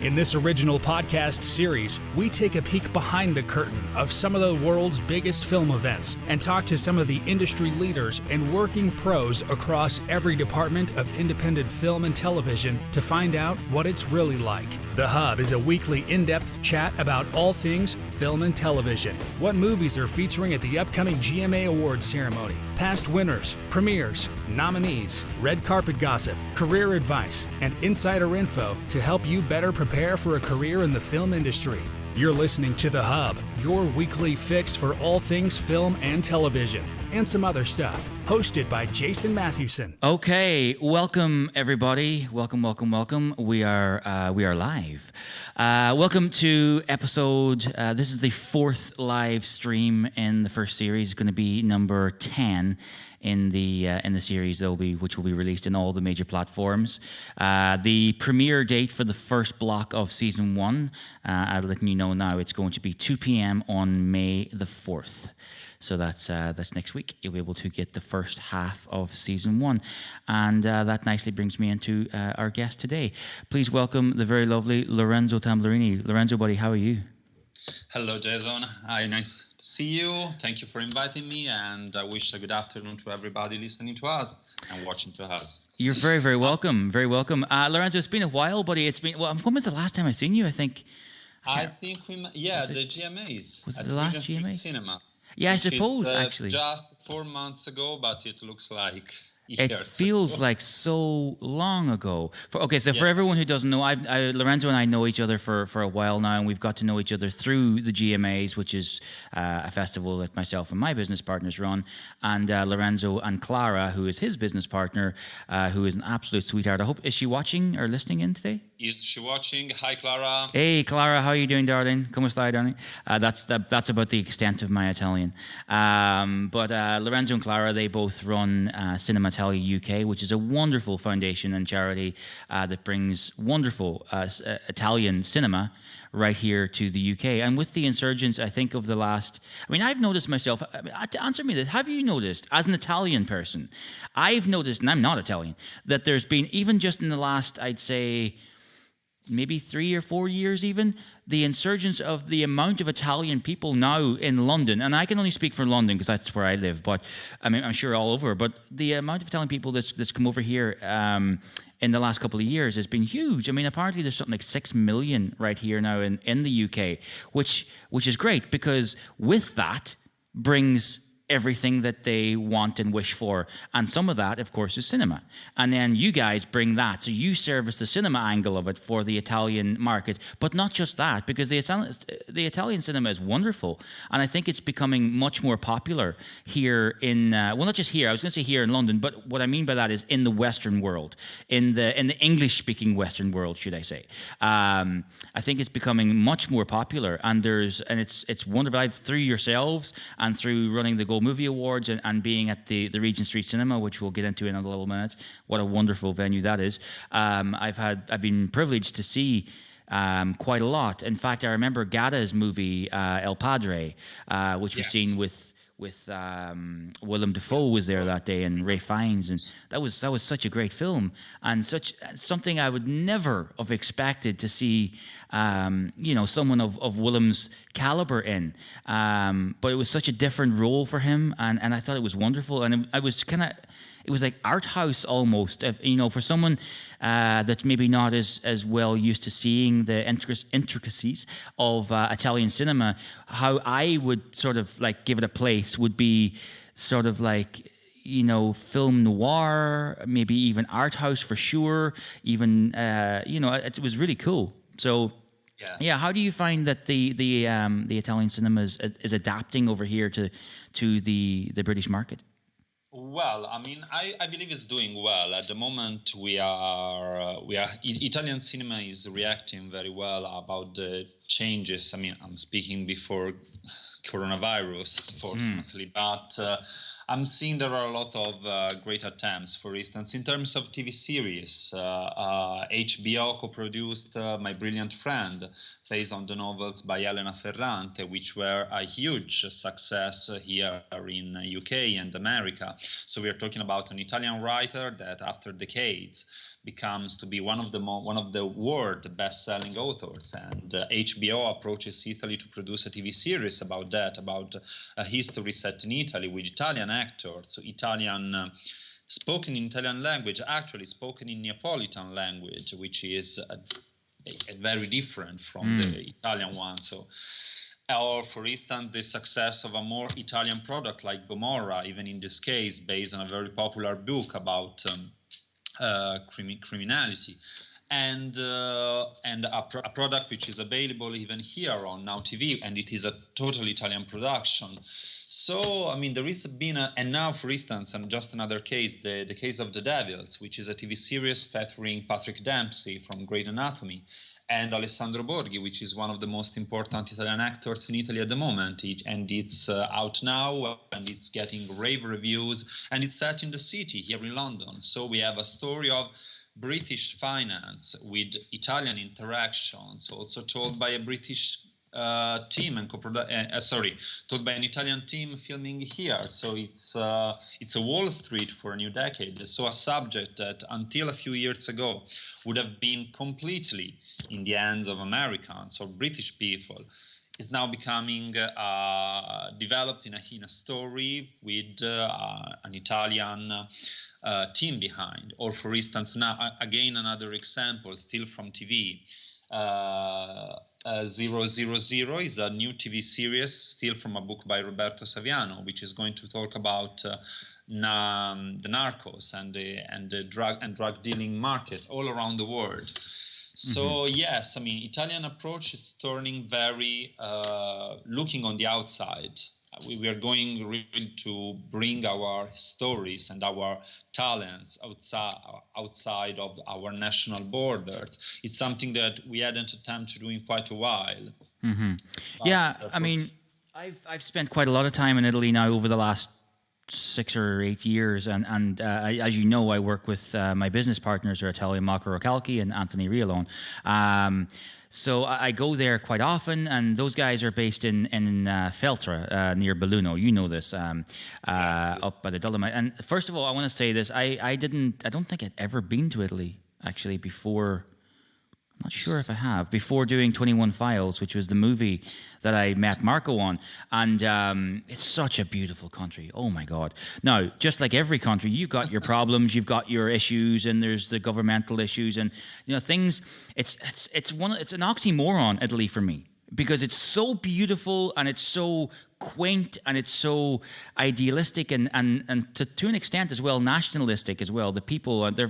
In this original podcast series, we take a peek behind the curtain of some of the world's biggest film events and talk to some of the industry leaders and working pros across every department of independent film and television to find out what it's really like. The Hub is a weekly in-depth chat about all things film and television, what movies are featuring at the upcoming GMA Awards ceremony, past winners, premieres, nominees, red carpet gossip, career advice, and insider info to help you better prepare for a career in the film industry. You're listening to The Hub, your weekly fix for all things film and television, and some other stuff. Hosted by Jason Matthewson. Okay, welcome everybody. Welcome. We are live. Welcome to episode. This is the fourth live stream in the first series. It's going to be number 10 in the series, which will be released in all the major platforms. The premiere date for the first block of season 1, I'm letting you know now, it's going to be 2 p.m. on May the 4th. So that's next week. You'll be able to get the first half of season 1, and that nicely brings me into our guest today. Please welcome the very lovely Lorenzo Tambruni. Lorenzo, buddy, how are you? Hello, Jason. Hi, nice to see you. Thank you for inviting me, and I wish a good afternoon to everybody listening to us and watching to us. You're very, very welcome. Very welcome, Lorenzo. It's been a while, buddy. When was the last time I seen you? I think the GMAs. Was it the last GMAs? Cinema. Yeah, I suppose, actually. Just 4 months ago, but it looks like years. It feels like so long ago. For everyone who doesn't know, Lorenzo and I know each other for a while now, and we've got to know each other through the GMAs, which is a festival that myself and my business partners run, and Lorenzo and Clara, who is his business partner, who is an absolute sweetheart. Is she watching or listening in today? Is she watching? Hi, Clara. Hey, Clara, how are you doing, darling? Come stai, darling? That's about the extent of my Italian. But Lorenzo and Clara, they both run CinemaItaliaUK, which is a wonderful foundation and charity that brings wonderful Italian cinema right here to the UK. And with the insurgence, I think of the last... I've noticed myself... answer me this. Have you noticed, as an Italian person, I've noticed, and I'm not Italian, that there's been, even just in the last, I'd say... maybe 3 or 4 years even, the insurgence of the amount of Italian people now in London, and I can only speak for London because that's where I live, but I'm sure all over, but the amount of Italian people that's come over here in the last couple of years has been huge. Apparently there's something like 6 million right here now in the UK, which is great, because with that brings everything that they want and wish for, and some of that, of course, is cinema. And then you guys bring that, so you service the cinema angle of it for the Italian market, but not just that, because the Italian cinema is wonderful, and I think it's becoming much more popular here in not just here. I was going to say here in London, but what I mean by that is in the Western world, in the English-speaking Western world, should I say? I think it's becoming much more popular, and it's wonderful. Through yourselves and through running the Gold Movie Awards and being at the Regent Street Cinema, which we'll get into in a little minute. What a wonderful venue that is. I've been privileged to see quite a lot. In fact, I remember Gada's movie El Padre, which was seen with Willem Dafoe was there that day, and Ray Fiennes, and that was such a great film, and something I would never have expected to see someone of Willem's caliber in, but it was such a different role for him, and I thought it was wonderful, and it was like art house almost, for someone that's maybe not as well used to seeing the intricacies of Italian cinema. How I would sort of like give it a place would be sort of like, film noir, maybe even art house for sure. Even it was really cool. So. Yeah, how do you find that the Italian cinema is adapting over here to the British market? Well, I believe it's doing well. At the moment, Italian cinema is reacting very well about the changes. I'm speaking before coronavirus, fortunately, but I'm seeing there are a lot of great attempts. For instance, in terms of TV series, HBO co-produced My Brilliant Friend, based on the novels by Elena Ferrante, which were a huge success here in UK and America. So we are talking about an Italian writer that after decades becomes to be one of the world best-selling authors. And HBO approaches Italy to produce a TV series about that, about a history set in Italy with Italian actors, so Italian. Spoken in Italian language, actually spoken in Neapolitan language, which is very different from the Italian one. So, or for instance, the success of a more Italian product like Gomorrah, even in this case, based on a very popular book about criminality, and a product which is available even here on Now TV, and it is a totally Italian production. So, I mean, there has been and now, for instance, and just another case, the case of The Devils, which is a TV series featuring Patrick Dempsey from Grey's Anatomy, and Alessandro Borghi, which is one of the most important Italian actors in Italy at the moment. And it's out now, and it's getting rave reviews, and it's set in the city here in London. So we have a story of British finance with Italian interactions, also told by a British team and told by an Italian team filming here. So it's a Wall Street for a new decade. So a subject that until a few years ago would have been completely in the hands of Americans or British people is now becoming developed in a story with an Italian team behind. Or for instance, now again another example, still from TV. 000 is a new TV series, still from a book by Roberto Saviano, which is going to talk about the narcos and the drug dealing markets all around the world. So yes, I mean, Italian approach is turning very looking on the outside. We are going really to bring our stories and our talents outside of our national borders. It's something that we hadn't attempted to do in quite a while. Yeah, I mean, I've spent quite a lot of time in Italy now over the last 6 or 8 years, and as you know, I work with my business partners are Italian, Marco Rocalchi and Anthony Rialone. So I go there quite often, and those guys are based in Feltre, near Belluno. You know this, up by the Dolomite. And first of all, I want to say this: I don't think I'd ever been to Italy actually before. I'm not sure if I have, before doing 21 Files, which was the movie that I met Marco on. And it's such a beautiful country. Oh, my God. Now, just like every country, you've got your problems, you've got your issues, and there's the governmental issues. And, you know, things, it's an oxymoron, Italy, for me. Because it's so beautiful and it's so quaint and it's so idealistic and to an extent as well nationalistic as well. The people they're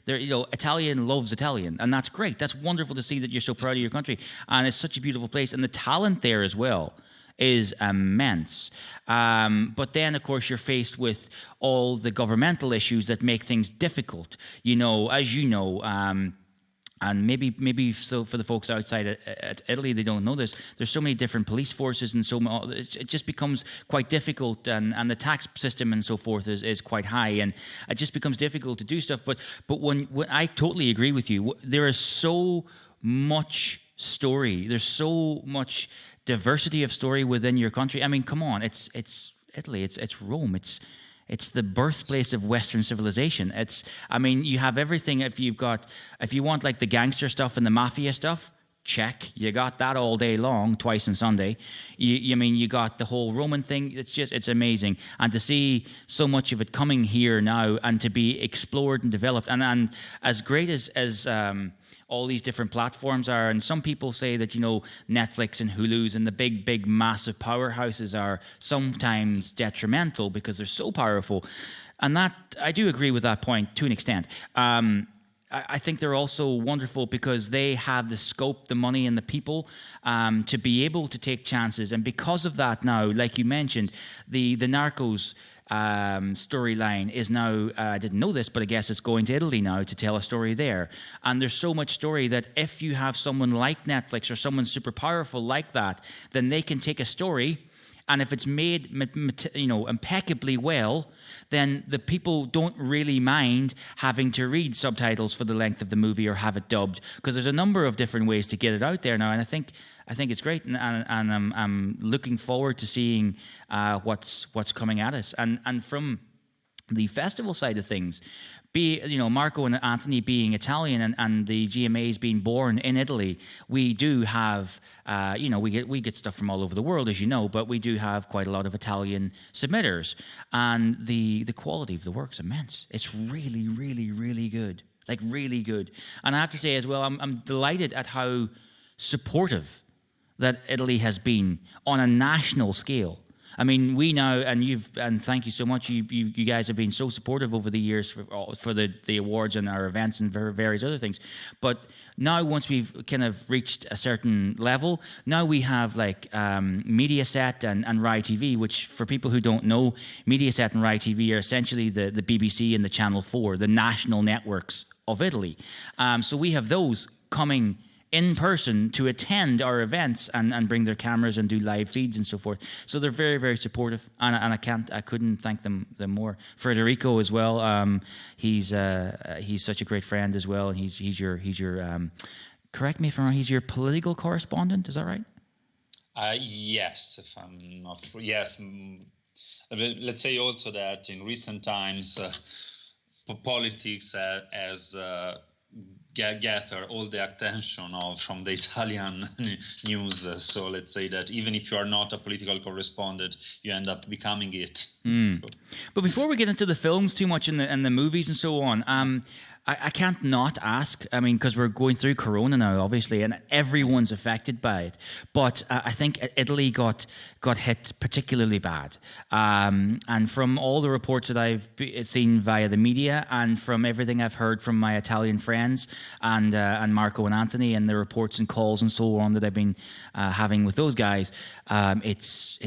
Italian loves Italian, and that's great. That's wonderful to see that you're so proud of your country, and it's such a beautiful place, and the talent there as well is immense. But then, of course, you're faced with all the governmental issues that make things difficult. You know, as you know. And maybe so for the folks outside at Italy, they don't know this. There's so many different police forces, and it just becomes quite difficult. And the tax system and so forth is quite high, and it just becomes difficult to do stuff. But when I totally agree with you, there is so much story. There's so much diversity of story within your country. I mean, come on, it's Italy, it's Rome, it's the birthplace of Western civilization. You have everything. If you want like the gangster stuff and the mafia stuff, check. You got that all day long, twice on Sunday. You got the whole Roman thing. It's amazing. And to see so much of it coming here now and to be explored and developed. And as great as all these different platforms are, and some people say that, you know, Netflix and Hulu's and the big massive powerhouses are sometimes detrimental because they're so powerful, and that I do agree with that point to an extent. I think they're also wonderful because they have the scope, the money, and the people to be able to take chances. And because of that now, like you mentioned, the Narcos storyline is now, I didn't know this, but I guess it's going to Italy now to tell a story there. And there's so much story that if you have someone like Netflix or someone super powerful like that, then they can take a story, and if it's made, impeccably well, then the people don't really mind having to read subtitles for the length of the movie or have it dubbed, because there's a number of different ways to get it out there now, and I think it's great, and I'm looking forward to seeing what's coming at us, and from the festival side of things, Marco and Anthony being Italian and the GMAs being born in Italy, we do have, we get stuff from all over the world, as you know, but we do have quite a lot of Italian submitters, and the quality of the work's immense. It's really, really, really good, like really good. And I have to say as well, I'm delighted at how supportive that Italy has been on a national scale. I mean, we now, and thank you so much. You guys have been so supportive over the years for the awards and our events and various other things. But now, once we've kind of reached a certain level, now we have like Mediaset and Rai TV, which for people who don't know, Mediaset and Rai TV are essentially the BBC and the Channel 4, the national networks of Italy. So we have those coming in person to attend our events and bring their cameras and do live feeds and so forth. So they're very, very supportive, and I couldn't thank them more. Federico as well. He's such a great friend as well, and he's your correct me if I'm wrong. He's your political correspondent. Is that right? Yes, if I'm not. Yes. Let's say also that in recent times, politics has gather all the attention from the Italian news. So let's say that even if you are not a political correspondent, you end up becoming it. But before we get into the films too much and the movies and so on, I can't not ask. I mean, because we're going through Corona now, obviously, and everyone's affected by it. But I think Italy got hit particularly bad. And from all the reports that I've seen via the media, and from everything I've heard from my Italian friends and Marco and Anthony, and the reports and calls and so on that I've been having with those guys, it's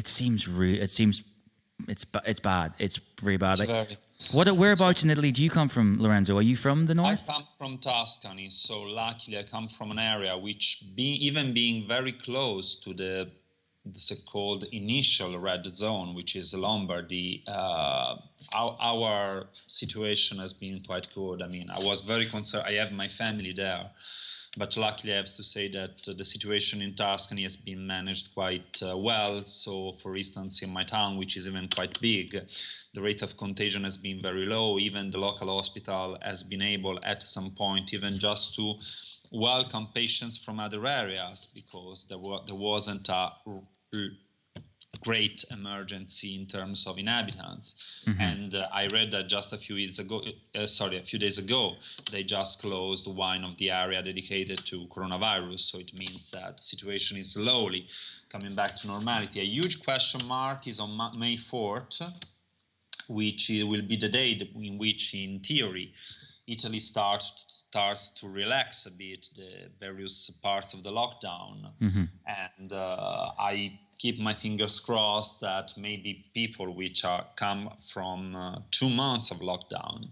bad. It's very bad. Whereabouts in Italy do you come from, Lorenzo? Are you from the north? I come from Tuscany, so luckily I come from an area which, even being very close to the so-called initial red zone, which is Lombardy, our situation has been quite good. I mean, I was very concerned. I have my family there. But luckily, I have to say that the situation in Tuscany has been managed quite well. So, for instance, in my town, which is even quite big, the rate of contagion has been very low. Even the local hospital has been able, at some point, even just to welcome patients from other areas, because there wasn't a great emergency in terms of inhabitants. Mm-hmm. And I read that just a few days ago, they just closed one of the area dedicated to coronavirus. So it means that the situation is slowly coming back to normality. A huge question mark is on May 4th, which will be the day in which, in theory, Italy starts to relax a bit the various parts of the lockdown. Mm-hmm. And I keep my fingers crossed that maybe people which come from 2 months of lockdown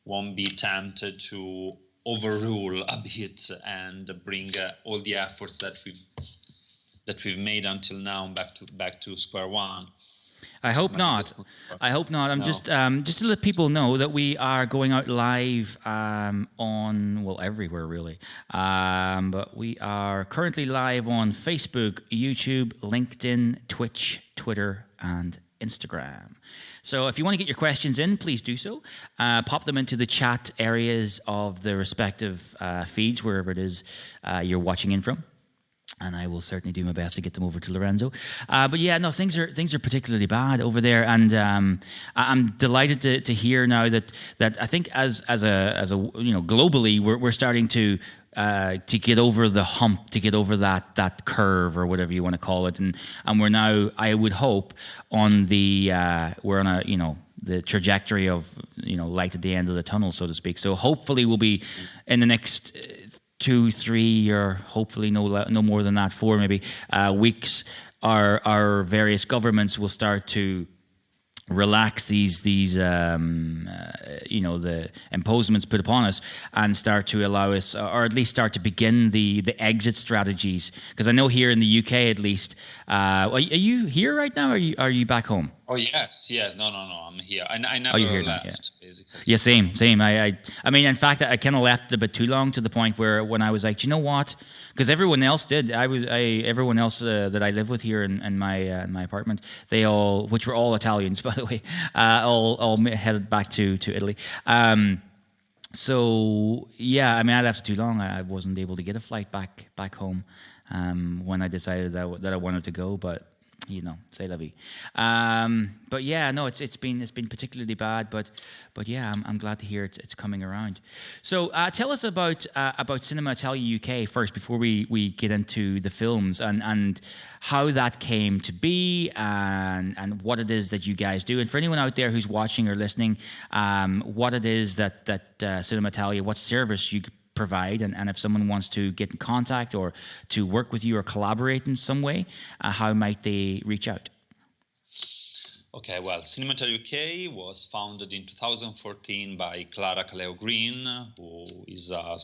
won't be tempted to overrule a bit and bring all the efforts that we've made until now back to square one. I hope not. I'm just to let people know that we are going out live everywhere really. But we are currently live on Facebook, YouTube, LinkedIn, Twitch, Twitter, and Instagram. So if you want to get your questions in, please do so. Pop them into the chat areas of the respective feeds, wherever it is you're watching in from. And I will certainly do my best to get them over to Lorenzo. But yeah, no, things are particularly bad over there, and I'm delighted to hear now that I think as a globally we're starting to get over the hump, to get over that curve or whatever you want to call it, and we're now, I would hope, on we're on the trajectory of light at the end of the tunnel, so to speak. So hopefully we'll be in the next 2, 3, or hopefully no more than that, 4 maybe weeks, our various governments will start to relax these the imposements put upon us, and start to allow us, or at least start to begin the exit strategies. Because I know here in the UK, at least, are you here right now, or are you back home? Oh yes, no, I'm here. I never left, basically. Yeah, same. I mean, in fact, I kind of left a bit too long, to the point where when I was like, you know what? Because everyone else did. Everyone else that I live with here in my apartment, they all, which were all Italians, by the the way, all headed back to Italy. So yeah, I mean, I left too long. I wasn't able to get a flight back home when I decided that I wanted to go. But c'est la vie. But yeah, no, it's been particularly bad. But yeah, I'm glad to hear it's coming around. So tell us about Cinema Italia UK first before we get into the films and how that came to be and what it is that you guys do. And for anyone out there who's watching or listening, what it is that Cinema Italia, what service you provide, and if someone wants to get in contact or to work with you or collaborate in some way, how might they reach out? Okay, well, CinemaItaliaUK UK was founded in 2014 by Clara Caleo Green, who is a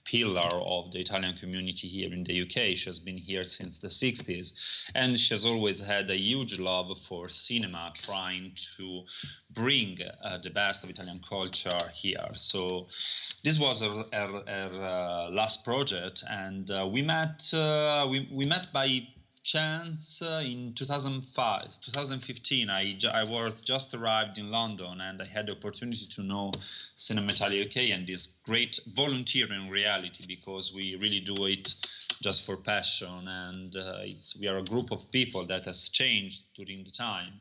pillar of the Italian community here in the UK. She has been here since the 60s, and she has always had a huge love for cinema, trying to bring the best of Italian culture here. So this was her last project, and we met by chance in 2015. I was just arrived in London, and I had the opportunity to know Cinema Italia UK and this great volunteering reality, because we really do it just for passion, and we are a group of people that has changed during the time.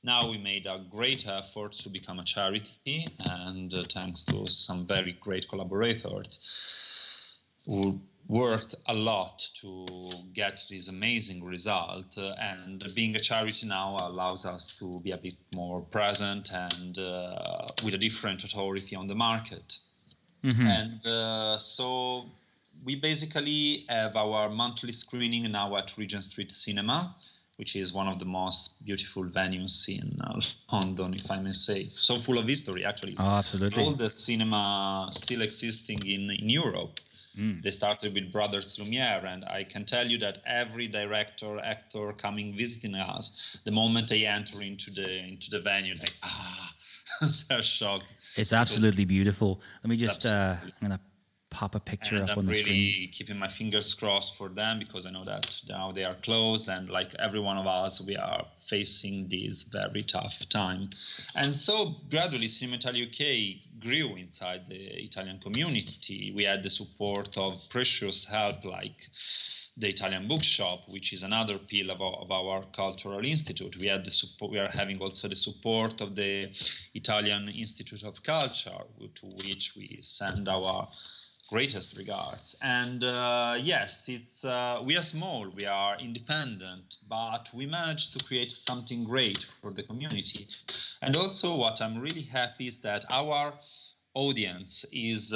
Now we made a great effort to become a charity, and thanks to some very great collaborators who worked a lot to get this amazing result, and being a charity now allows us to be a bit more present and with a different authority on the market. Mm-hmm. And so we basically have our monthly screening now at Regent Street Cinema, which is one of the most beautiful venues in London, if I may say. So full of history, actually. Oh, absolutely. All the cinema still existing in Europe. They started with Brothers Lumiere, and I can tell you that every director, actor coming visiting us, the moment they enter into the venue, like they're shocked. It's absolutely beautiful. Let me just I'm gonna pop a picture up on the screen. I'm really keeping my fingers crossed for them, because I know that now they are closed, and like every one of us, we are facing this very tough time. And so gradually Cinema Italia UK grew inside the Italian community. We had the support of precious help like the Italian Bookshop, which is another pillar of our cultural institute. We had the support. We are having also the support of the Italian Institute of Culture, to which we send our greatest regards. And yes, it's we are small, we are independent, but we managed to create something great for the community. And also what I'm really happy is that our audience is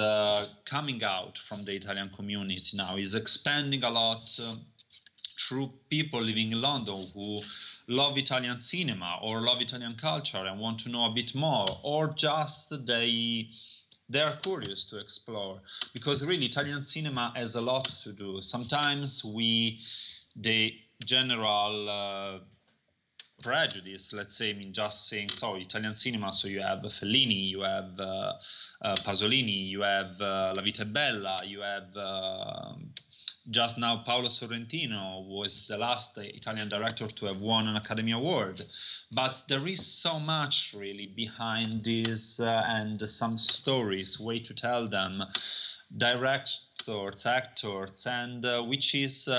coming out from the Italian community now, is expanding a lot through people living in London who love Italian cinema or love Italian culture and want to know a bit more, or just they are curious to explore, because really Italian cinema has a lot to do. Sometimes the general prejudice, let's say, I mean, just saying, so Italian cinema, so you have Fellini, you have Pasolini, you have La Vita è Bella, you have just now Paolo Sorrentino was the last Italian director to have won an Academy Award. But there is so much really behind this, and some stories, way to tell them, directors, actors, and which is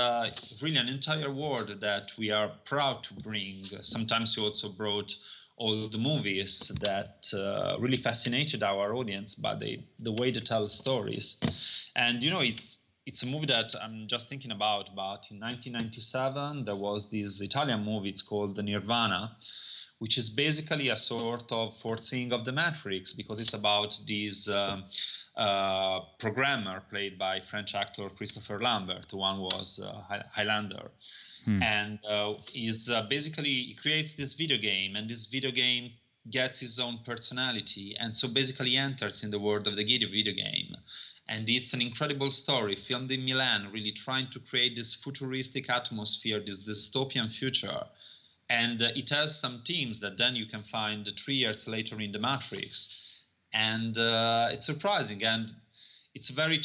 really an entire world that we are proud to bring. Sometimes we also brought all the movies that really fascinated our audience by the way they tell stories. And it's a movie that I'm just thinking about, but in 1997, there was this Italian movie, it's called Nirvana, which is basically a sort of foreseeing of the Matrix, because it's about this programmer played by French actor Christopher Lambert. One was Highlander. And basically, he creates this video game, and this video game gets his own personality, and so basically enters in the world of the video game. And it's an incredible story, filmed in Milan, really trying to create this futuristic atmosphere, this dystopian future. And it has some themes that then you can find 3 years later in The Matrix. And it's surprising, and it's a very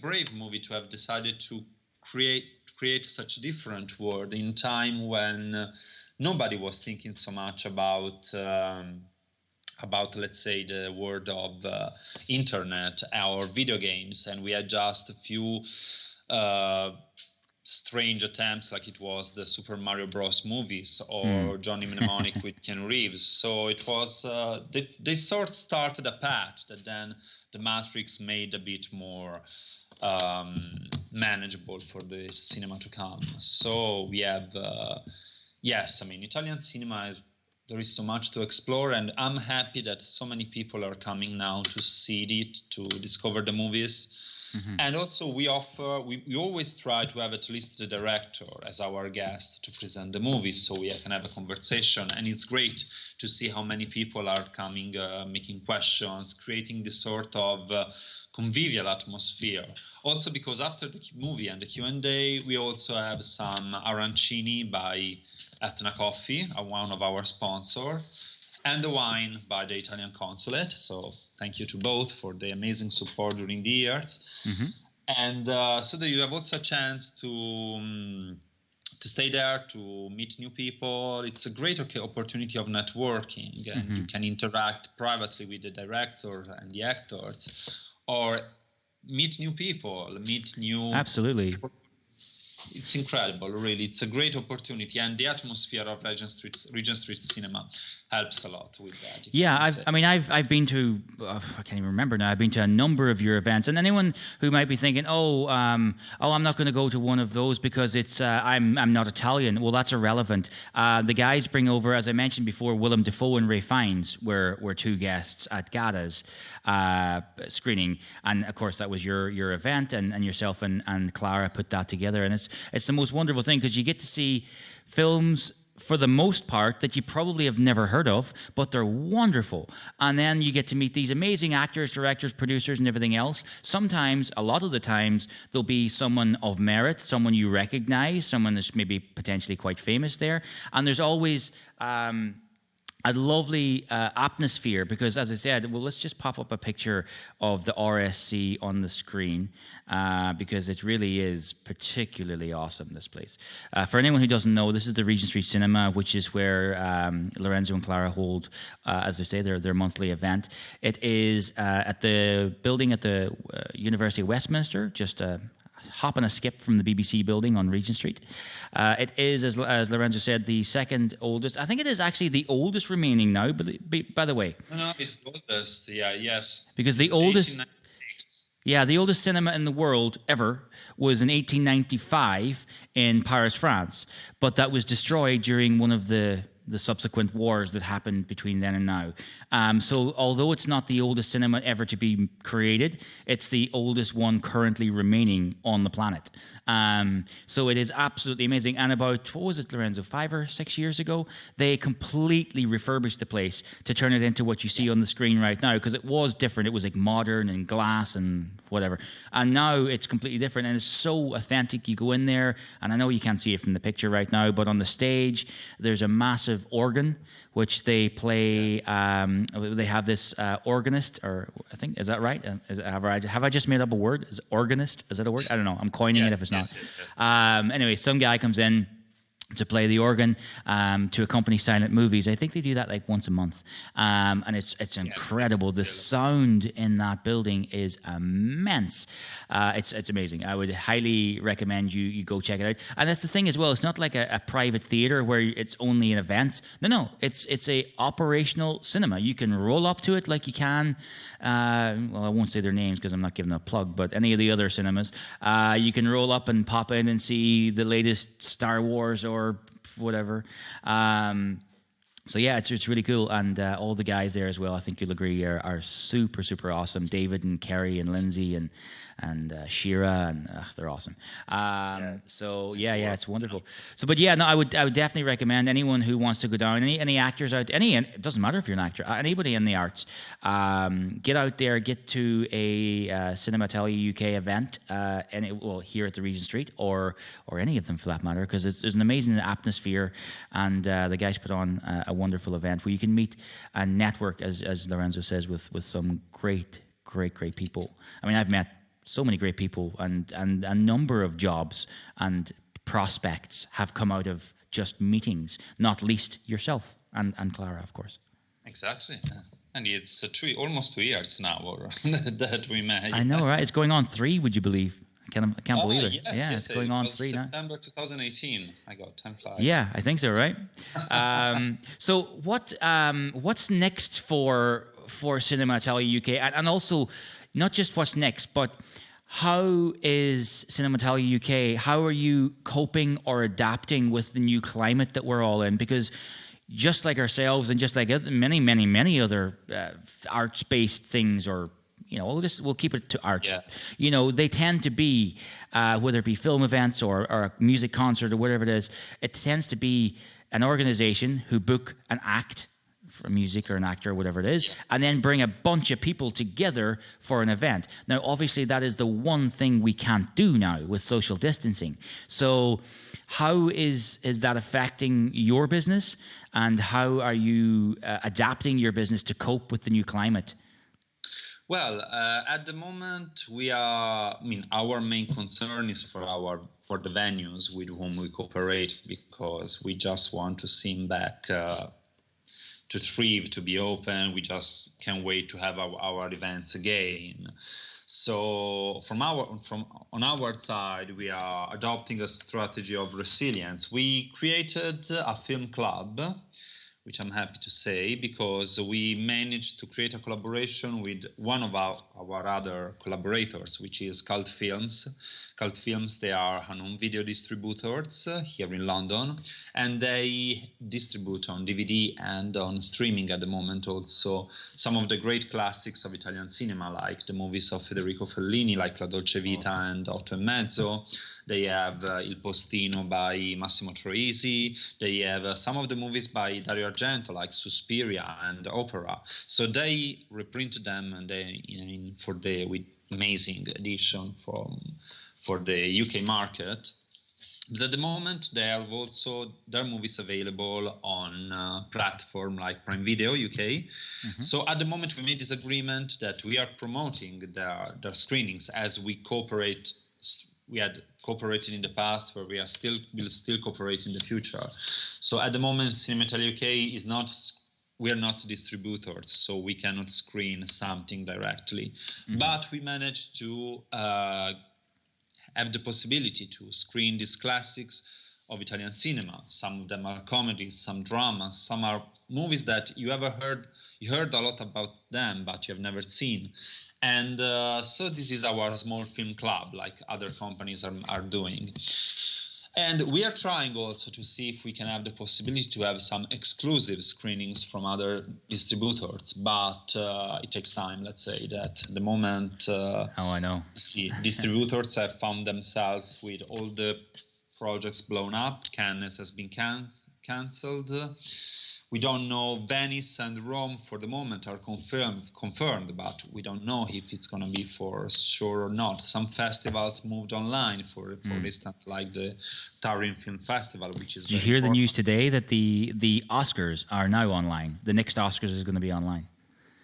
brave movie to have decided to create such a different world in time when nobody was thinking so much about let's say the world of internet or video games, and we had just a few strange attempts, like it was the Super Mario Bros. Movies or Johnny Mnemonic with Ken Reeves. So it was they sort of started a path that then the Matrix made a bit more manageable for the cinema to come. So we have yes, I mean, Italian cinema is, there is so much to explore, and I'm happy that so many people are coming now to see it, to discover the movies. And also we always try to have at least the director as our guest to present the movies, so we can have a conversation. And it's great to see how many people are coming, making questions, creating this sort of convivial atmosphere. Also because after the movie and the Q&A, we also have some arancini by Etna Coffee, one of our sponsors, and the wine by the Italian consulate. So thank you to both for the amazing support during the years. And so that you have also a chance to stay there, to meet new people. It's a great opportunity of networking, and you can interact privately with the director and the actors, or meet new people, meet new... Absolutely. It's incredible, really. It's a great opportunity, and the atmosphere of Regent Street Cinema helps a lot with that. Yeah, I've been to I can't even remember now. I've been to a number of your events, and anyone who might be thinking, I'm not going to go to one of those because it's I'm not Italian. Well, that's irrelevant. The guys bring over, as I mentioned before, Willem Dafoe and Ray Fiennes were two guests at Gada's screening, and of course that was your event, and yourself and Clara put that together, and it's the most wonderful thing because you get to see films for the most part that you probably have never heard of, but they're wonderful. And then you get to meet these amazing actors, directors, producers, and everything else. Sometimes, a lot of the times, there'll be someone of merit, someone you recognize, someone that's maybe potentially quite famous there. And there's always a lovely atmosphere because, as I said, well, let's just pop up a picture of the RSC on the screen because it really is particularly awesome, this place. For anyone who doesn't know, this is the Regent Street Cinema, which is where Lorenzo and Clara hold, as I say, their monthly event. It is at the building at the University of Westminster, just hop and a skip from the BBC building on Regent Street. It is, as Lorenzo said, the second oldest. I think it is actually the oldest remaining now, by the way. No, it's the oldest, yes. Because the oldest... 1896. Yeah, the oldest cinema in the world ever was in 1895 in Paris, France. But that was destroyed during one of the subsequent wars that happened between then and now. So although it's not the oldest cinema ever to be created, it's the oldest one currently remaining on the planet. So it is absolutely amazing. And about, what was it, Lorenzo, 5 or 6 years ago, they completely refurbished the place to turn it into what you see on the screen right now, because it was different. It was like modern and glass and whatever. And now it's completely different, and it's so authentic. You go in there, and I know you can't see it from the picture right now, but on the stage, there's a massive organ, which they play. They have this organist, or I think, is that right? Have I just made up a word? Is organist? Is that a word? I don't know. I'm coining it if it's not. Anyway, some guy comes in to play the organ to accompany silent movies. I think they do that like once a month, and it's incredible. The sound in that building is immense. It's amazing. I would highly recommend you go check it out. And that's the thing as well. It's not like a private theater where it's only in events. No. It's a operational cinema. You can roll up to it like you can. Well, I won't say their names because I'm not giving a plug, but any of the other cinemas, you can roll up and pop in and see the latest Star Wars or whatever. So yeah, it's really cool, and all the guys there as well, I think you'll agree, are super, super awesome. David and Kerry and Lindsay and Shira, and they're awesome. So it's wonderful. So, but yeah, no, I would definitely recommend anyone who wants to go down, any actors out, it doesn't matter if you're an actor, anybody in the arts, get out there, get to a CinemaItaliaUK event, and it will here at the Regent Street, or any of them for that matter, because there's an amazing atmosphere, and the guys put on a wonderful event where you can meet and network, as Lorenzo says, with some great people. I mean, I've met so many great people, and a number of jobs and prospects have come out of just meetings, not least yourself and Clara, of course. Exactly. Yeah. And it's almost 2 years now that we met. I know, right? It's going on 3, would you believe? I can't believe it. Yes, it's going on 3 now. September 2018. I got 10 flights. Yeah, I think so, right? So what's next for Cinema Italia UK? And also, not just what's next, but how is Cinema Italia UK, how are you coping or adapting with the new climate that we're all in? Because just like ourselves and just like many, many, many other arts-based things, or we'll keep it to arts. Yeah. They tend to be, whether it be film events or a music concert or whatever it is, it tends to be an organization who book an act for music or an actor or whatever it is, and then bring a bunch of people together for an event. Now, obviously, that is the one thing we can't do now with social distancing. So how is that affecting your business, and how are you adapting your business to cope with the new climate? Well, at the moment, our main concern is for the venues with whom we cooperate, because we just want to see them back to thrive, to be open. We just can't wait to have our events again. So on our side, we are adopting a strategy of resilience. We created a film club, which I'm happy to say, because we managed to create a collaboration with one of our other collaborators, which is Cult Films. Cult Films, they are home video distributors here in London, and they distribute on DVD and on streaming at the moment also some of the great classics of Italian cinema, like the movies of Federico Fellini, like La Dolce Vita and Otto e Mezzo. They have Il Postino by Massimo Troisi. They have some of the movies by Dario Argento, like Suspiria and Opera. So they reprint them and with amazing edition for the UK market. But at the moment, they have also their movies available on platform like Prime Video UK. Mm-hmm. So at the moment, we made this agreement that we are promoting their screenings as we cooperate. We had cooperated in the past, where will still cooperate in the future. So at the moment, Cinema Italia UK we are not distributors, so we cannot screen something directly. Mm-hmm. But we managed to have the possibility to screen these classics of Italian cinema. Some of them are comedies, some dramas, some are movies that you heard a lot about them, but you have never seen. And so this is our small film club, like other companies are doing. And we are trying also to see if we can have the possibility to have some exclusive screenings from other distributors, but it takes time. Let's say that at the moment, I know. See, distributors have found themselves with all the projects blown up. Cannes has been cancelled. We don't know. Venice and Rome for the moment are confirmed, but we don't know if it's going to be for sure or not. Some festivals moved online, for instance, like the Turin Film Festival, which is. Did you hear the news today that the Oscars are now online? The next Oscars is going to be online.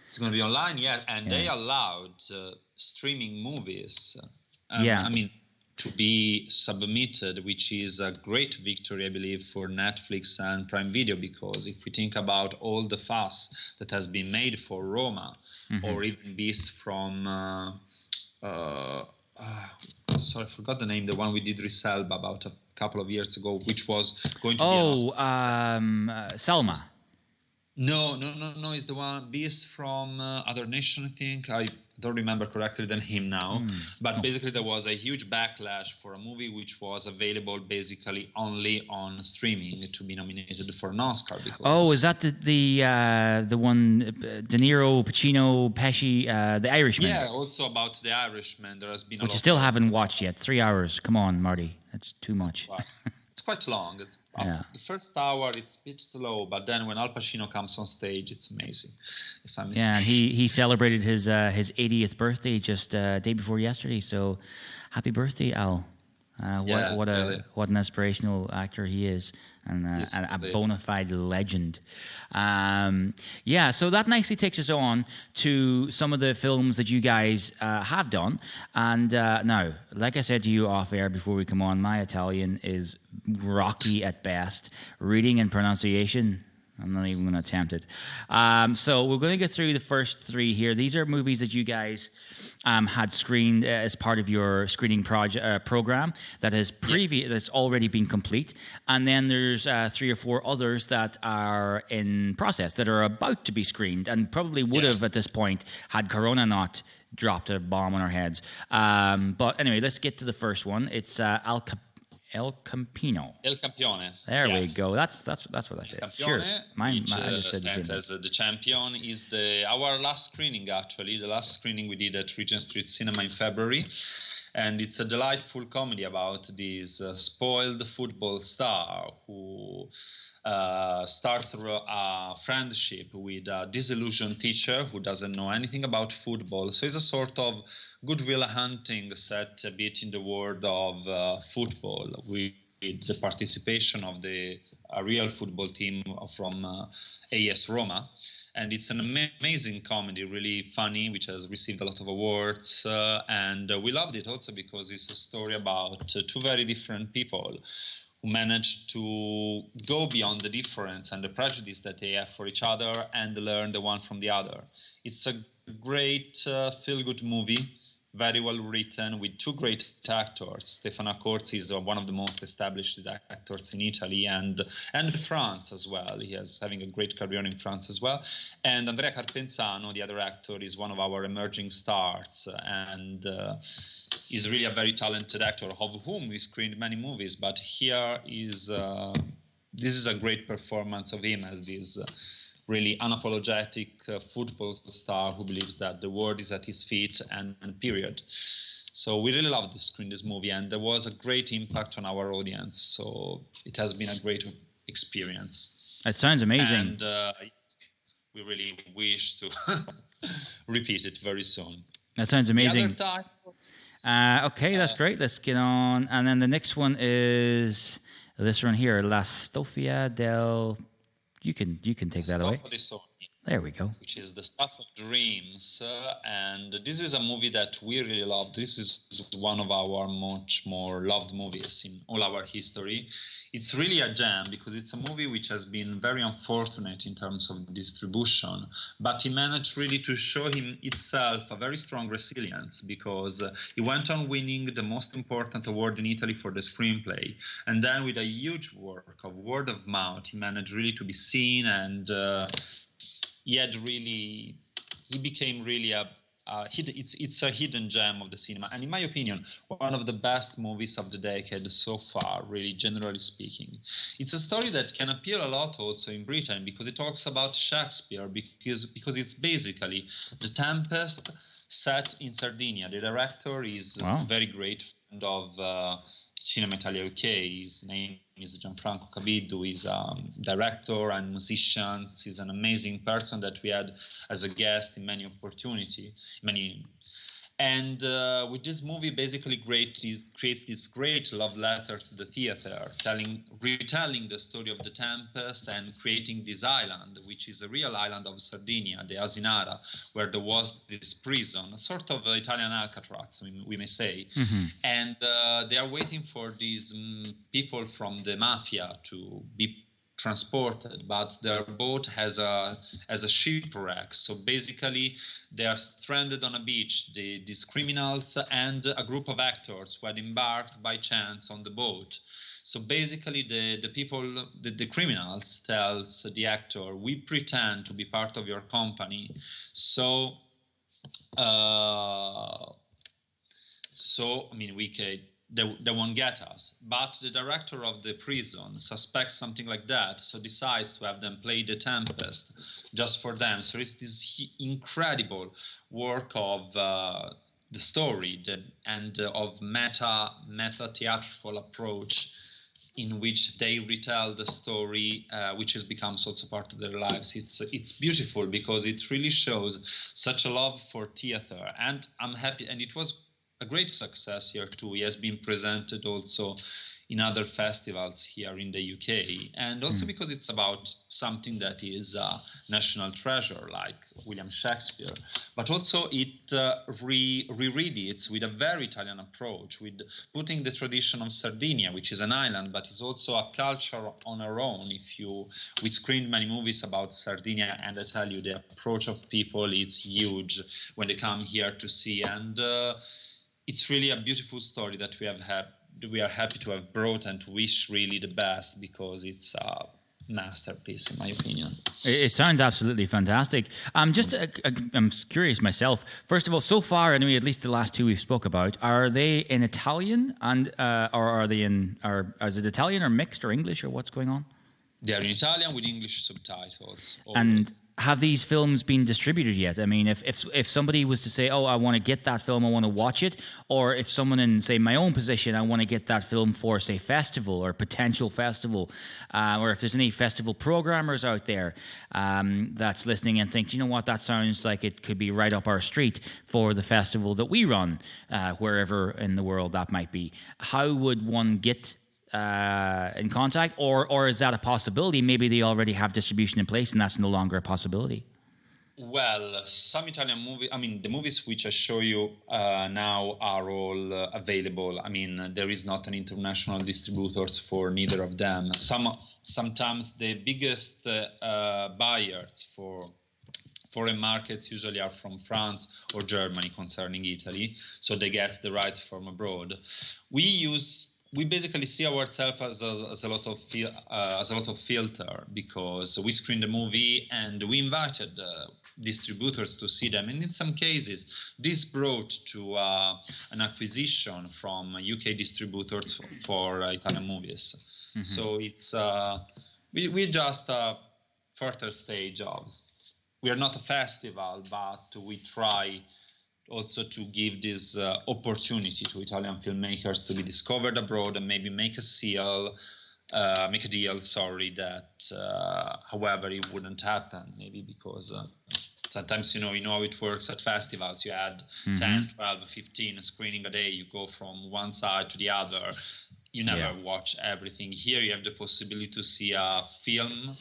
It's going to be online, yes, and they allowed streaming movies. To be submitted, which is a great victory, I believe, for Netflix and Prime Video, because if we think about all the fuss that has been made for Roma, or even Beast from, sorry, I forgot the name, the one we did Riselba about a couple of years ago, which was going to be Selma. No, it's the one, Beast from Other Nation, I think. I don't remember correctly than him now. But basically there was a huge backlash for a movie which was available basically only on streaming to be nominated for an Oscar. Is that the one, De Niro, Pacino, Pesci, The Irishman? Yeah, also about The Irishman. There has been which you still haven't watched yet. 3 hours. Come on, Marty. That's too much. Wow. It's quite long. The first hour, it's a bit slow, but then when Al Pacino comes on stage, it's amazing. And he celebrated his 80th birthday just day before yesterday. So, happy birthday, Al! What an inspirational actor he is, and a bona fide legend. So that nicely takes us on to some of the films that you guys have done. And now, like I said to you off air before we come on, my Italian is rocky at best. Reading and pronunciation, I'm not even going to attempt it. So we're going to get through the first three here. These are movies that you guys had screened as part of your screening program that has that's already been complete. And then there's 3 or 4 others that are in process, that are about to be screened and probably would have at this point had Corona not dropped a bomb on our heads. But anyway, let's get to the first one. It's El Campino. El Campione. There we go. That's what I said. Campione, Sure. I just said the stands same. as the champion, is our last screening, actually. The last screening we did at Regent Street Cinema in February. And it's a delightful comedy about this spoiled football star who starts a friendship with a disillusioned teacher who doesn't know anything about football. So it's a sort of goodwill hunting set a bit in the world of football, with the participation of the real football team from AS Roma. And it's an amazing comedy, really funny, which has received a lot of awards. And we loved it also because it's a story about 2 very different people who managed to go beyond the difference and the prejudice that they have for each other and learn the one from the other. It's a great feel-good movie, very well written, with 2 great actors. Stefano Accorsi is one of the most established actors in Italy and France as well. He is having a great career in France as well. And Andrea Carpenzano, the other actor, is one of our emerging stars and is really a very talented actor, of whom we screened many movies. But here is this is a great performance of him as this really unapologetic football star who believes that the world is at his feet and period. So we really loved to screen this movie, and there was a great impact on our audience. So it has been a great experience. That sounds amazing. And we really wish to repeat it very soon. That sounds amazing. The other title, okay, that's great. Let's get on. And then the next one is this one here, La Storia del... You can take that away. There we go. Which is The Stuff of Dreams. And this is a movie that we really love. This is one of our much more loved movies in all our history. It's really a gem because it's a movie which has been very unfortunate in terms of distribution. But he managed really to show him itself a very strong resilience, because he went on winning the most important award in Italy for the screenplay. And then with a huge work of word of mouth, he managed really to be seen, and he became really it's a hidden gem of the cinema, and in my opinion, one of the best movies of the decade so far, really, generally speaking. It's a story that can appeal a lot also in Britain, because it talks about Shakespeare, because it's basically The Tempest set in Sardinia. The director is a very great friend of CinemaItaliaUK. His name is Gianfranco Cabidu. He's a director and musician. He's an amazing person that we had as a guest in many opportunities. And with this movie, basically creates this great love letter to the theater, retelling the story of The Tempest and creating this island, which is a real island of Sardinia, the Asinara, where there was this prison, a sort of Italian Alcatraz, we may say. Mm-hmm. And they are waiting for these people from the mafia to be transported, but their boat has a shipwreck. So basically, they are stranded on a beach, these criminals and a group of actors who had embarked by chance on the boat. So basically, the criminals tells the actor, "We pretend to be part of your company, so they won't get us." But the director of the prison suspects something like that, so decides to have them play The Tempest just for them. So it's this incredible work of the story and of meta theatrical approach in which they retell the story, which has become also part of their lives. It's beautiful because it really shows such a love for theater, and I'm happy. And it was a great success here too. He has been presented also in other festivals here in the UK, and also because it's about something that is a national treasure like William Shakespeare, but also it re-reedits with a very Italian approach, with putting the tradition of Sardinia, which is an island, but it's also a culture on our own. We screened many movies about Sardinia, and I tell you, the approach of people is huge when they come here to see, and it's really a beautiful story that we are happy to have brought, and to wish really the best, because it's a masterpiece in my opinion. It sounds absolutely fantastic. I'm curious myself. First of all, so far, anyway, at least the last two we've spoke about, are they in Italian, and or are they is it Italian or mixed or English, or what's going on? They are in Italian with English subtitles. And have these films been distributed yet? I mean, if somebody was to say, oh, I want to get that film, I want to watch it, or if someone in, say, my own position, I want to get that film for, say, festival or potential festival, or if there's any festival programmers out there that's listening and think, you know what, that sounds like it could be right up our street for the festival that we run, wherever in the world that might be. How would one get in contact, or is that a possibility? Maybe they already have distribution in place and that's no longer a possibility. Well, some Italian movies, I mean, the movies which I show you now are all available. I mean, there is not an international distributors for neither of them. Sometimes the biggest buyers for foreign markets usually are from France or Germany concerning Italy, so they get the rights from abroad. We basically see ourselves as a lot of filter, because we screen the movie and we invited distributors to see them, and in some cases this brought to an acquisition from UK distributors for Italian movies. Mm-hmm. So it's we just a further stage of. We are not a festival, but we try also to give this opportunity to Italian filmmakers to be discovered abroad, and maybe make a deal, that however it wouldn't happen, maybe because sometimes you know how it works at festivals. You add 10, 12, 15 screening a day, you go from one side to the other, you never watch everything. Here you have the possibility to see a film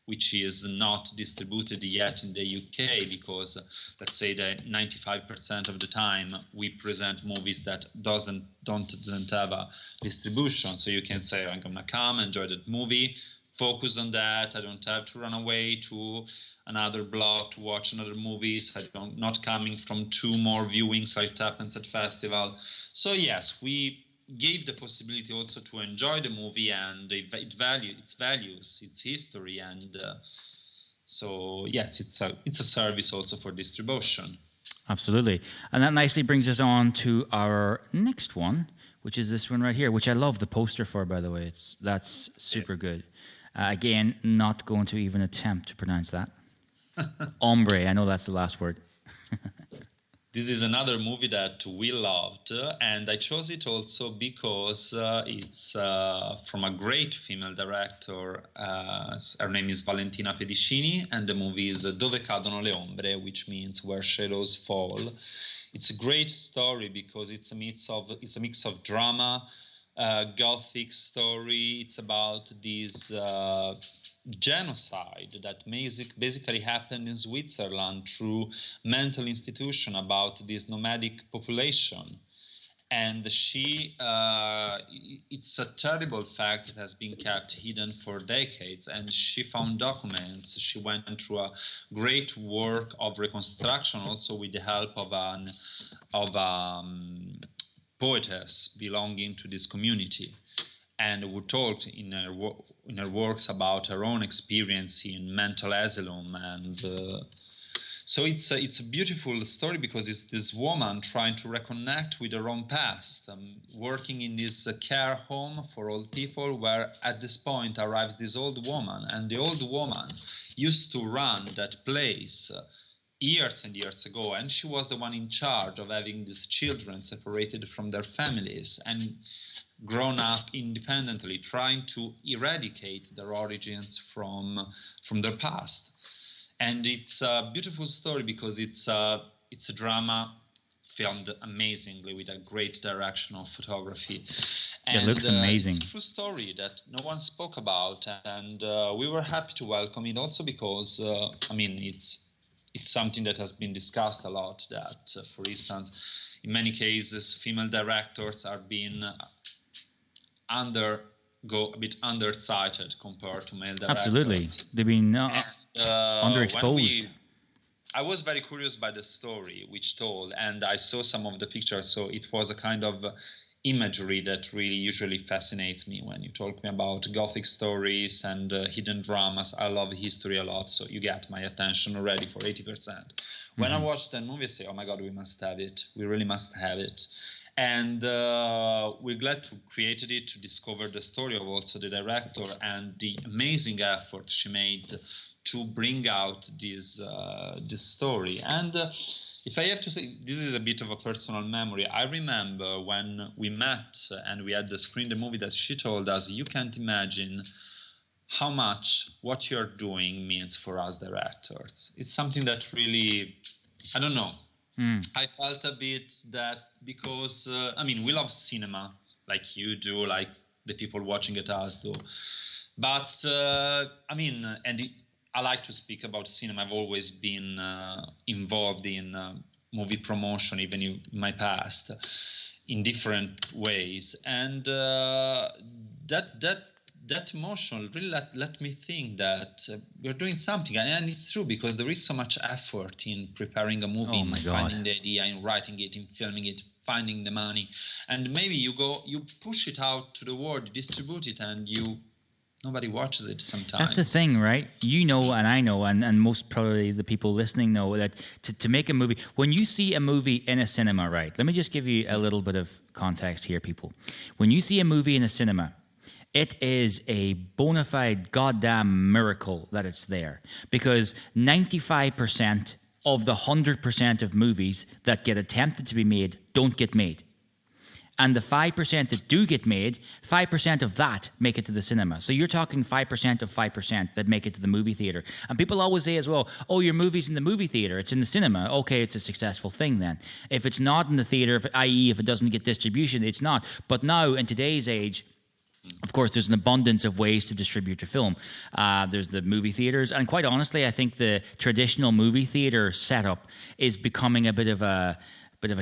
which is not distributed yet in the UK, because let's say that 95% of the time we present movies that don't have a distribution. So you can say, I'm gonna come, enjoy that movie, focus on that. I don't have to run away to another blog to watch another movies. I'm not coming from 2 more viewings like it happens at festival. So yes, we gave the possibility also to enjoy the movie and its values, its history, and so yes, it's a service also for distribution. Absolutely, and that nicely brings us on to our next one, which is this one right here, which I love the poster for, by the way. That's super good. Again, not going to even attempt to pronounce that. Ombre, I know that's the last word. This is another movie that we loved, and I chose it also because it's from a great female director. Her name is Valentina Pedicini, and the movie is Dove cadono le ombre, which means Where Shadows Fall. It's a great story because it's a mix of drama, gothic story. It's about this genocide that basically happened in Switzerland through mental institution about this nomadic population. And it's a terrible fact that has been kept hidden for decades, and she found documents. She went through a great work of reconstruction, also with the help of a poetess belonging to this community, and who talked in her works about her own experience in mental asylum. And so it's a beautiful story because it's this woman trying to reconnect with her own past, working in this care home for old people, where at this point arrives this old woman, and the old woman used to run that place years and years ago, and she was the one in charge of having these children separated from their families and grown up independently, trying to eradicate their origins from their past. And it's a beautiful story because it's a drama filmed amazingly with a great direction of photography. It looks amazing. It's a true story that no one spoke about, and we were happy to welcome it also because, it's something that has been discussed a lot, that, for instance, in many cases, female directors are being a bit undersighted compared to male directors. Absolutely. They've been underexposed. I was very curious by the story which told, and I saw some of the pictures, so it was a kind of imagery that really usually fascinates me when you talk me about Gothic stories and hidden dramas. I love history a lot, so you get my attention already for 80%. When I watched the movie, I say, oh my God, we must have it. We really must have it. And we're glad to create it, to discover the story of also the director and the amazing effort she made to bring out this story. And if I have to say, this is a bit of a personal memory. I remember when we met and we had to screen the movie that she told us, you can't imagine how much what you're doing means for us directors. It's something that really, I don't know. I felt a bit that because, we love cinema like you do, like the people watching it us do. But, I like to speak about cinema. I've always been involved in movie promotion, even in my past, in different ways. And that emotion really let me think that we're doing something. And it's true, because there is so much effort in preparing a movie, in finding the idea, in writing it, in filming it, finding the money. And maybe you push it out to the world, you distribute it, and nobody watches it sometimes. That's the thing, right? You know, and I know, and most probably the people listening know that to make a movie, when you see a movie in a cinema, right? Let me just give you a little bit of context here, people. When you see a movie in a cinema, it is a bona fide goddamn miracle that it's there, because 95% of the 100% of movies that get attempted to be made don't get made. And the 5% that do get made, 5% of that make it to the cinema. So you're talking 5% of 5% that make it to the movie theater. And people always say as well, oh, your movie's in the movie theater, it's in the cinema. Okay, it's a successful thing then. If it's not in the theater, i.e. if it doesn't get distribution, it's not. But now, in today's age, of course, there's an abundance of ways to distribute your film. There's the movie theaters. And quite honestly, I think the traditional movie theater setup is becoming a bit of a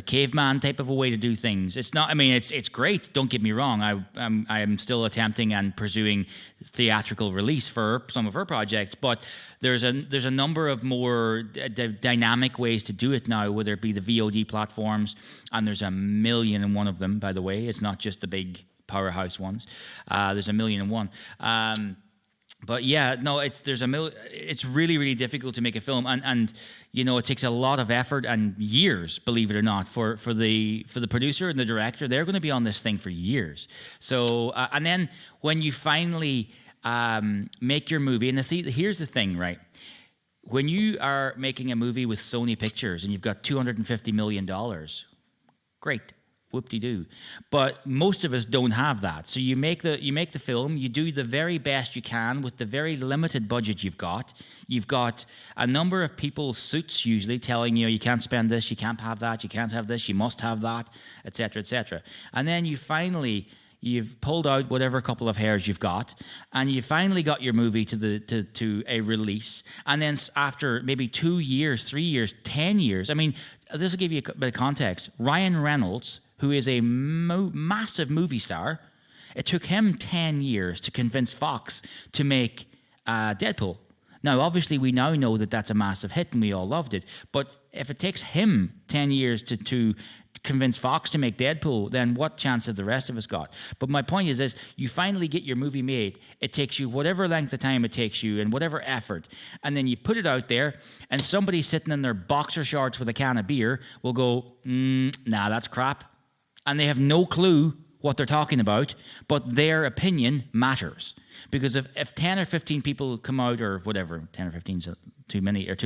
caveman type of a way to do things. It's not. I mean, it's great. Don't get me wrong. I'm still attempting and pursuing theatrical release for some of her projects, but there's a number of more dynamic ways to do it now. Whether it be the VOD platforms, and there's a million and one of them. By the way, it's not just the big powerhouse ones. There's a million and one. But yeah, no, it's really, really difficult to make a film, and you know, it takes a lot of effort and years, believe it or not, for the producer and the director. They're going to be on this thing for years. So and then when you finally make your movie, and here's the thing, right? When you are making a movie with Sony Pictures and you've got $250 million, great. Whoop-de-doo. But most of us don't have that. So you make the film, you do the very best you can with the very limited budget you've got. You've got a number of people's suits usually telling you can't spend this, you can't have that, you can't have this, you must have that, etc., etc. And then you've pulled out whatever couple of hairs you've got, and you finally got your movie to a release. And then after maybe 2 years, 3 years, 10 years, I mean, this will give you a bit of context. Ryan Reynolds, who is a massive movie star, it took him 10 years to convince Fox to make Deadpool. Now, obviously, we now know that that's a massive hit and we all loved it. But if it takes him 10 years to convince Fox to make Deadpool, then what chance have the rest of us got? But my point is this: you finally get your movie made. It takes you whatever length of time it takes you and whatever effort. And then you put it out there, and somebody sitting in their boxer shorts with a can of beer will go, nah, that's crap. And they have no clue what they're talking about, but their opinion matters. Because if 10 or 15 people come out, or whatever, 10 or 15 is too many, or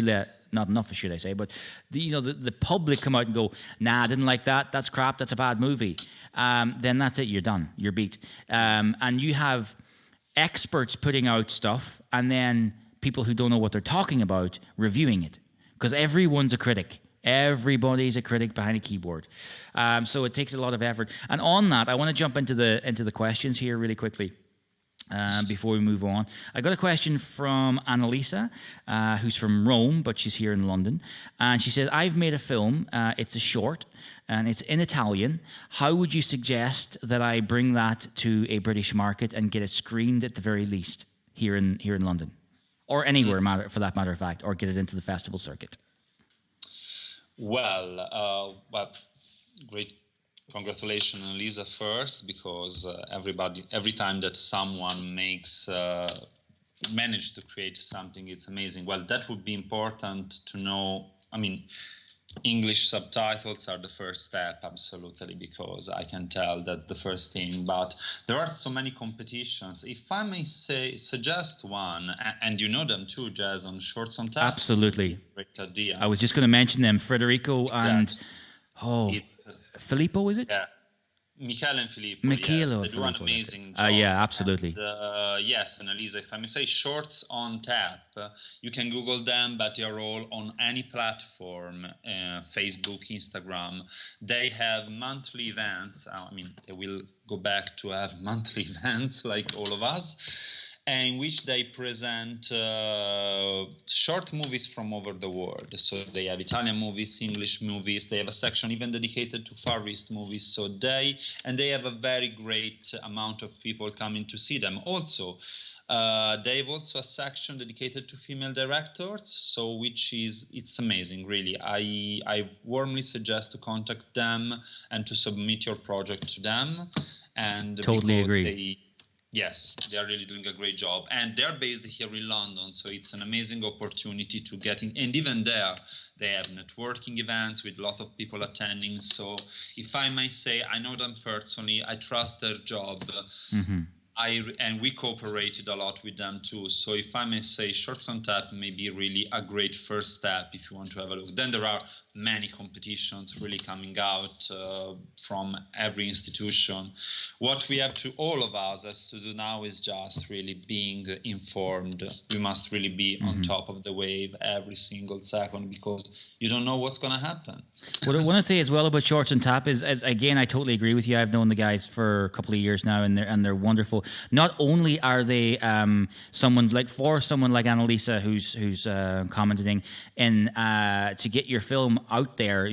not enough, should I say, but the public come out and go, nah, I didn't like that, that's crap, that's a bad movie, then that's it, you're done, you're beat. And you have experts putting out stuff, and then people who don't know what they're talking about reviewing it. Because everyone's a critic. Everybody's a critic behind a keyboard. So it takes a lot of effort. And on that, I want to jump into the questions here really quickly. Before we move on, I got a question from Annalisa, who's from Rome, but she's here in London. And she says, I've made a film. It's a short, and it's in Italian. How would you suggest that I bring that to a British market and get it screened at the very least here in London? Or anywhere, for that matter of fact, or get it into the festival circuit? Well, great. Congratulations, Lisa, first, because every time that someone managed to create something, it's amazing. Well, that would be important to know. I mean, English subtitles are the first step, absolutely, because I can tell that the first thing. But there are so many competitions. If I may suggest one, and you know them too, Jazz, on Shorts on Tap. Absolutely. Great idea. I was just going to mention them, Federico and Filippo, is it? Yeah. Michele and Filippo, Michele, yes, they do an amazing job. Yeah, absolutely. And, yes, Annalisa, if I may say, Shorts on Tap, you can Google them, but they are all on any platform, Facebook, Instagram. They have monthly events. I mean, they will go back to have monthly events like all of us, in which they present short movies from over the world. So they have Italian movies, English movies. They have a section even dedicated to Far East movies. So they have a very great amount of people coming to see them. Also, they have also a section dedicated to female directors. So it's amazing, really. I warmly suggest to contact them and to submit your project to them. And totally agree. Yes, they are really doing a great job. And they're based here in London, so it's an amazing opportunity to get in. And even there, they have networking events with a lot of people attending. So if I may say, I know them personally, I trust their job. Mm-hmm. And we cooperated a lot with them too. So if I may say, Shorts on Tap may be really a great first step if you want to have a look. Then there are many competitions really coming out from every institution. What we have to, all of us, has to do now is just really being informed. We must really be on top of the wave every single second, because you don't know what's going to happen. What I want to say as well about Shorts on Tap is again, I totally agree with you. I've known the guys for a couple of years now, and they're wonderful. Not only are they someone like Annalisa who's commenting in to get your film out there,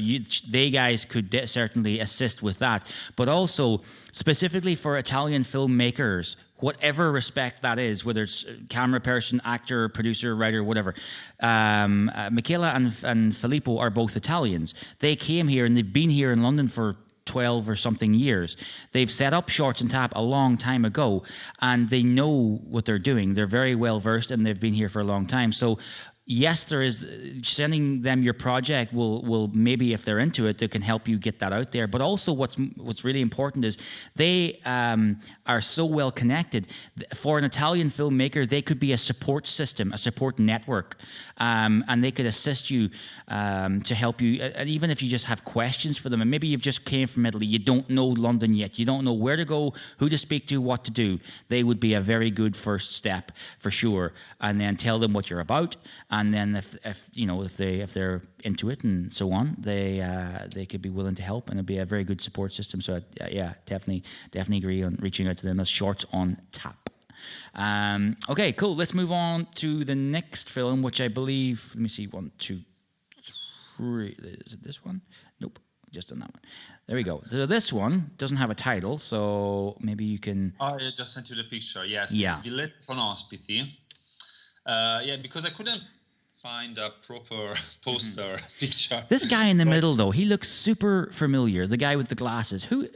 they guys could certainly assist with that. But also specifically for Italian filmmakers, whatever respect that is, whether it's camera person, actor, producer, writer, whatever. Michela and Filippo are both Italians. They came here and they've been here in London for 12 or something years. They've set up Shorts on Tap a long time ago, and they know what they're doing. They're very well versed, and they've been here for a long time. So yes, there is sending them your project will maybe, if they're into it, they can help you get that out there. But also what's really important is they are so well connected. For an Italian filmmaker, they could be a support system, a support network, and they could assist you to help you. And even if you just have questions for them, and maybe you've just came from Italy, you don't know London yet, you don't know where to go, who to speak to, what to do, they would be a very good first step for sure. And then tell them what you're about. And then if they're into it and so on, they could be willing to help, and it'd be a very good support system. So yeah, definitely agree on reaching out to them as Shorts on Tap. Okay, cool. Let's move on to the next film, which I believe. Let me see. 1, 2, 3. Is it this one? Nope. Just on that one. There we go. So this one doesn't have a title, so maybe you can. Oh, I just sent you the picture. Yes. Yeah. It's Villette con Ospiti. Because I couldn't find a proper poster picture. This guy in the middle, though, he looks super familiar. The guy with the glasses. Who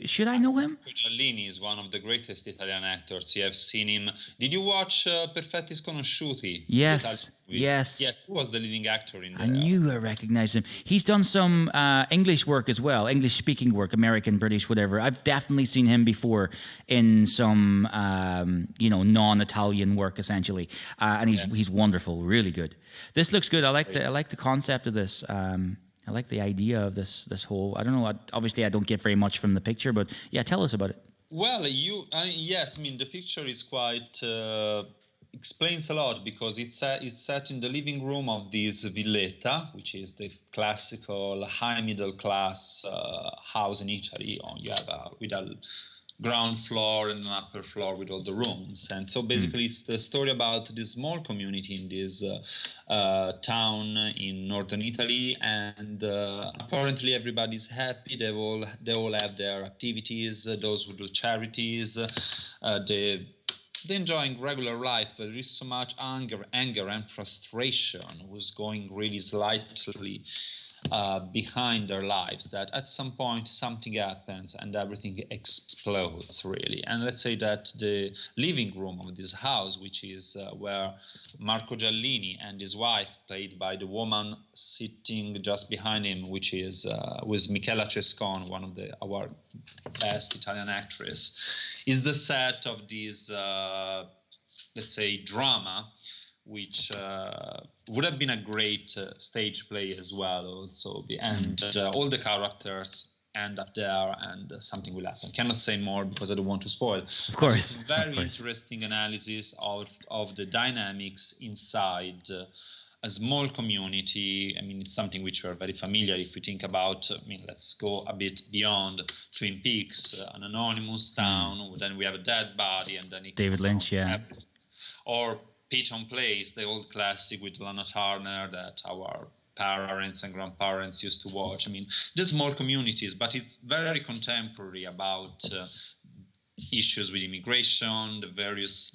should I know him? Giallini is one of the greatest Italian actors. You have seen him. Did you watch Perfetti Sconosciuti? Yes. Yes. Yes, who was the leading actor in there? I knew I recognized him. He's done some English work as well, English-speaking work, American, British, whatever. I've definitely seen him before in some, non-Italian work, essentially. And he's wonderful, really good. This looks good. I like the concept of this. I like the idea of this whole. I don't know. Obviously, I don't get very much from the picture, but yeah, tell us about it. Well, yes. I mean, the picture is quite explains a lot because it's set in the living room of this villetta, which is the classical high middle class house in Italy. You have with a ground floor and an upper floor with all the rooms. And so basically it's the story about this small community in this town in northern Italy, and apparently everybody's happy. They all have their activities, those who do charities, they're enjoying regular life, but there is so much anger and frustration was going really slightly behind their lives that at some point something happens and everything explodes, really. And let's say that the living room of this house, which is where Marco Giallini and his wife, played by the woman sitting just behind him, which is was Michela Cescon, one of our best Italian actress, is the set of this let's say drama, which would have been a great stage play as well also. And all the characters end up there and something will happen. Cannot say more because I don't want to spoil. Of course. It's very interesting analysis of the dynamics inside a small community. I mean, it's something which we're very familiar if we think about, I mean, let's go a bit beyond Twin Peaks, an anonymous town, then we have a dead body, and then David Lynch, or Peyton Place, the old classic with Lana Turner that our parents and grandparents used to watch. I mean, the small communities, but it's very contemporary about issues with immigration, the various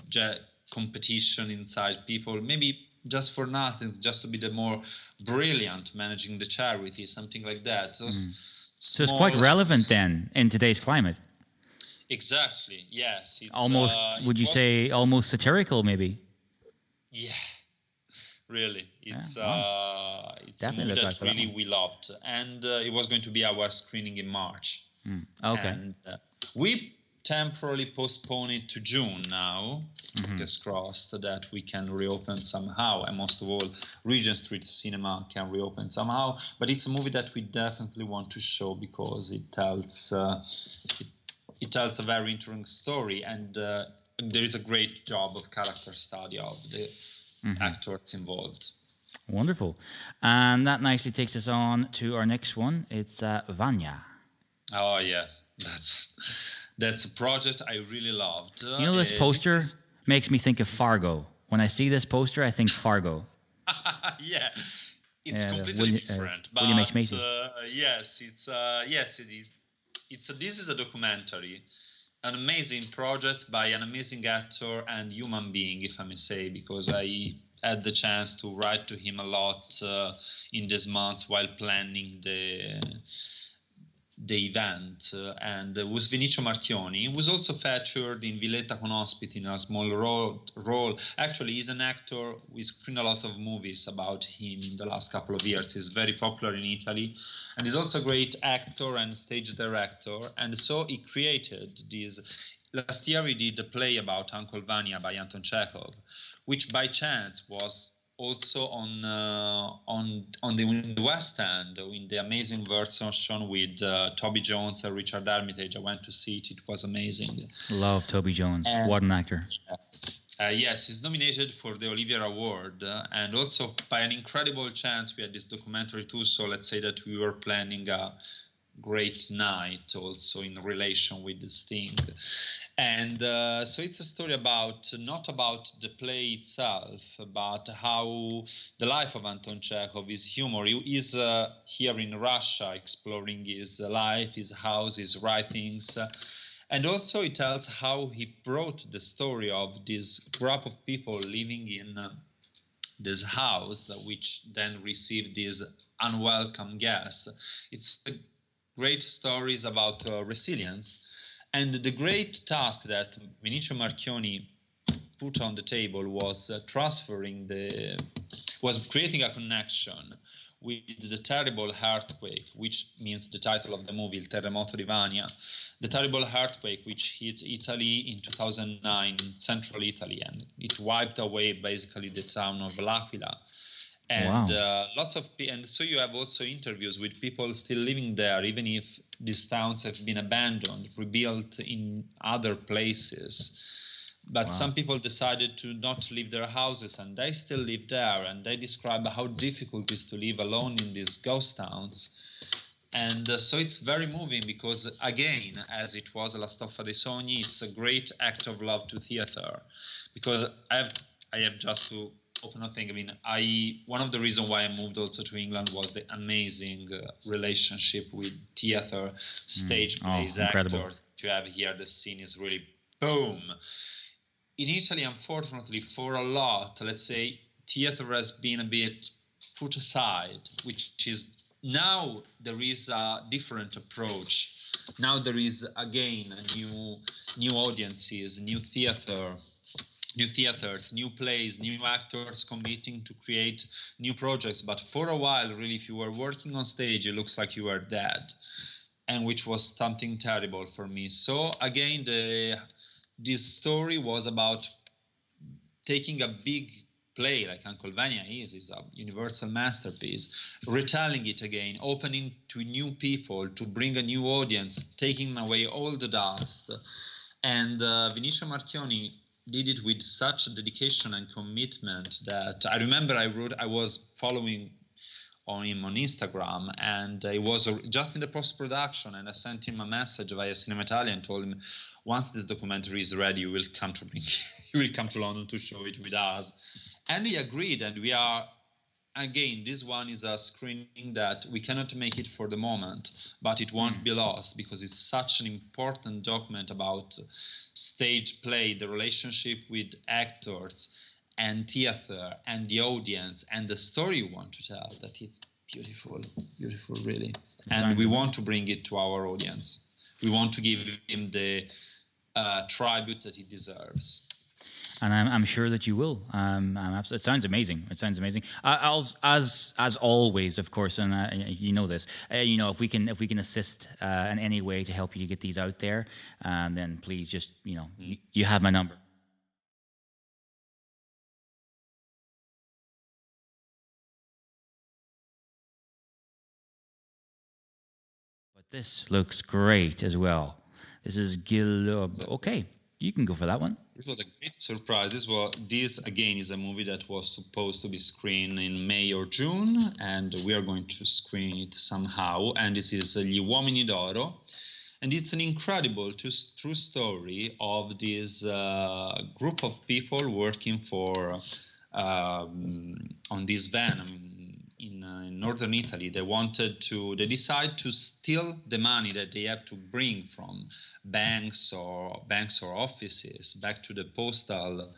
competition inside people, maybe just for nothing, just to be the more brilliant managing the charity, something like that. So it's quite relevant then in today's climate. Exactly, yes. It's, almost, would you say, almost satirical maybe? Yeah, really. It's Definitely a movie that really we loved. And it was going to be our screening in March. Okay. And we temporarily postpone it to June now. Fingers crossed that we can reopen somehow. And most of all, Regent Street Cinema can reopen somehow. But it's a movie that we definitely want to show because it tells it tells a very interesting story, and there is a great job of character study of the actors involved. Wonderful. And that nicely takes us on to our next one. It's Vanya. Oh, yeah. That's a project I really loved. You know, this poster makes me think of Fargo. When I see this poster, I think Fargo. Yeah. It's completely different. But William H. Macy. Yes, it is. This is a documentary, an amazing project by an amazing actor and human being, if I may say, because I had the chance to write to him a lot in these months while planning the event, and was Vinicio Marchioni. He was also featured in Villetta con Ospiti in a small role. Actually, he's an actor. We screened a lot of movies about him in the last couple of years. He's very popular in Italy, and he's also a great actor and stage director. And so he created this. Last year he did a play about Uncle Vanya by Anton Chekhov, which by chance was also on the West End, in the amazing version with Toby Jones and Richard Armitage. I went to see it. It was amazing. Love Toby Jones. What an actor. Yes, he's nominated for the Olivier Award. And also, by an incredible chance, we had this documentary too. So let's say that we were planning a great night also in relation with this thing. And so it's a story about, not about the play itself, but how the life of Anton Chekhov, his humor. He is here in Russia exploring his life, his house, his writings. And also it tells how he brought the story of this group of people living in this house, which then received these unwelcome guests. It's great stories about resilience. And the great task that Vinicio Marchioni put on the table was creating a connection with the terrible earthquake, which means the title of the movie, Il Terremoto di Vania, the terrible earthquake which hit Italy in 2009, in central Italy, and it wiped away basically the town of L'Aquila. And lots of and so you have also interviews with people still living there, even if these towns have been abandoned, rebuilt in other places. But some people decided to not leave their houses, and they still live there, and they describe how difficult it is to live alone in these ghost towns. And so it's very moving because, again, as it was La Stoffa dei Sogni, it's a great act of love to theater. Because I have just to open a thing. I mean, one of the reasons why I moved also to England was the amazing relationship with theater, stage plays, actors. To have here, the scene is really boom. In Italy, unfortunately, for a lot, let's say, theater has been a bit put aside, which is now there is a different approach. Now there is, again, new audiences, new theaters, new plays, new actors committing to create new projects. But for a while, really, if you were working on stage, it looks like you were dead, and which was something terrible for me. So again, this story was about taking a big play like Uncle Vanya is a universal masterpiece, retelling it again, opening to new people, to bring a new audience, taking away all the dust. And Vinicio Marchioni did it with such dedication and commitment that I remember I was following him on Instagram, and it was just in the post-production, and I sent him a message via Cinema Italia and told him, once this documentary is ready, you will come to London to show it with us. And he agreed, and we are, again, this one is a screening that we cannot make it for the moment, but it won't be lost because it's such an important document about stage play, the relationship with actors and theater and the audience and the story you want to tell, that it's beautiful, really. And we want to bring it to our audience. We want to give him the tribute that he deserves. And I'm sure that you will. It sounds amazing. As always, of course, and you know this. If we can assist in any way to help you to get these out there, then please just you have my number. But this looks great as well. This is Gil. Okay, you can go for that one. This was a great surprise. This again is a movie that was supposed to be screened in May or June, and we are going to screen it somehow. And this is Gli Uomini d'Oro, and it's an incredible true story of this group of people working for on this van. In northern Italy, they decide to steal the money that they have to bring from banks or offices back to the postal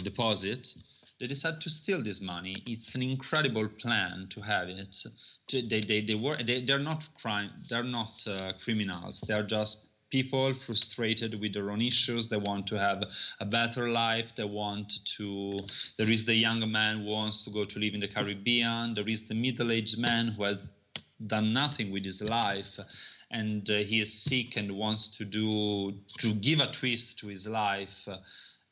deposit. They decide to steal this money. It's an incredible plan to have it. They're not criminals. They're just people frustrated with their own issues. They want to have a better life. There is the young man who wants to go to live in the Caribbean. There is the middle-aged man who has done nothing with his life, and he is sick and wants to give a twist to his life.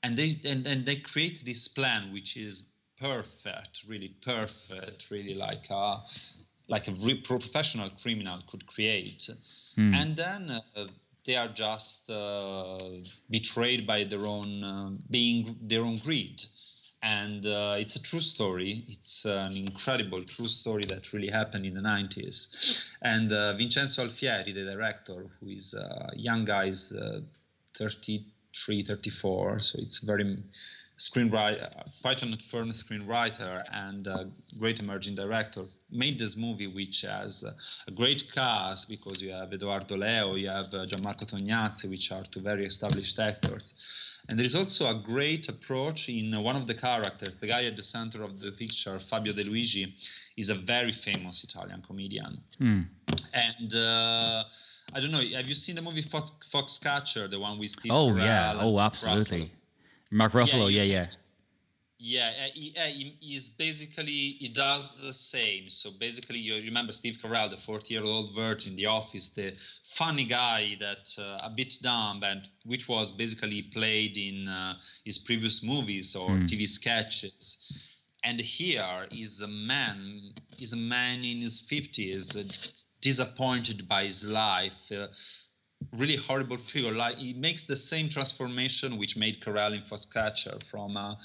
And they create this plan, which is perfect, really like a professional criminal could create. And then they are just betrayed by their own greed. And it's a true story. It's an incredible true story that really happened in the 90s. And Vincenzo Alfieri, the director, who is a young guy, is 33, 34. So it's very quite a firm screenwriter and a great emerging director, made this movie, which has a great cast because you have Edoardo Leo, you have Gianmarco Tognazzi, which are two very established actors. And there is also a great approach in one of the characters. The guy at the center of the picture, Fabio De Luigi, is a very famous Italian comedian. And I don't know, have you seen the movie Foxcatcher, the one with Steve Carell? Yeah, absolutely. Mark Ruffalo, yeah. He does the same. So basically, you remember Steve Carell, the 40-year-old virgin, The Office, the funny guy that a bit dumb, and which was basically played in his previous movies or TV sketches. And here is a man in his 50s, disappointed by his life, really horrible figure. Like he makes the same transformation which made Carell in Foxcatcher, from a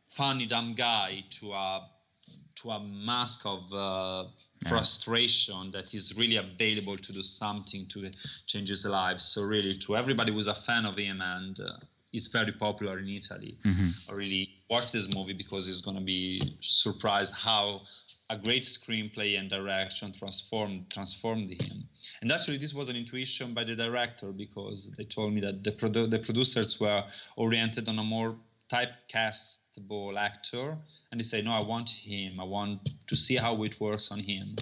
funny dumb guy to a mask of frustration that is really available to do something to change his life. So really, to everybody who's a fan of him, and he's very popular in Italy, I really watch this movie because he's going to be surprised how a great screenplay and direction transformed him. And actually, this was an intuition by the director, because they told me that the producers were oriented on a more typecastable actor, and they say, no, I want him. I want to see how it works on him.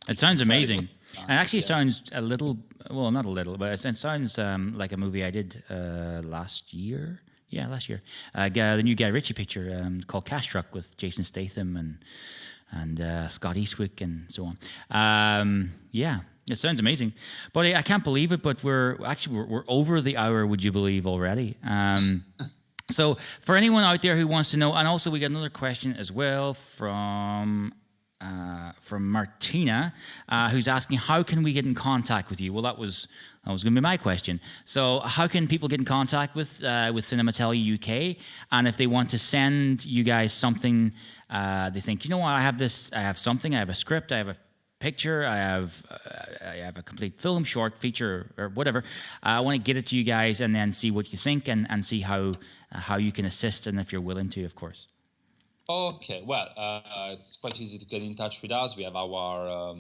It sounds amazing. And actually, it sounds a little, well, not a little, but it sounds like a movie I did last year. Yeah, last year. The new Guy Ritchie picture called Cash Truck with Jason Statham and Scott Eastwick and so on. Yeah, it sounds amazing. But I can't believe it, but we're over the hour, would you believe, already? So for anyone out there who wants to know, and also we got another question as well from Martina, who's asking, how can we get in contact with you? Well, that was going to be my question. So how can people get in contact with Cinema Italia UK? And if they want to send you guys something, they think, you know what, I have something, I have a script, I have a picture, I have a complete film, short, feature, or whatever. I want to get it to you guys and then see what you think and see how you can assist, and if you're willing to, of course. Okay, well, it's quite easy to get in touch with us. We have our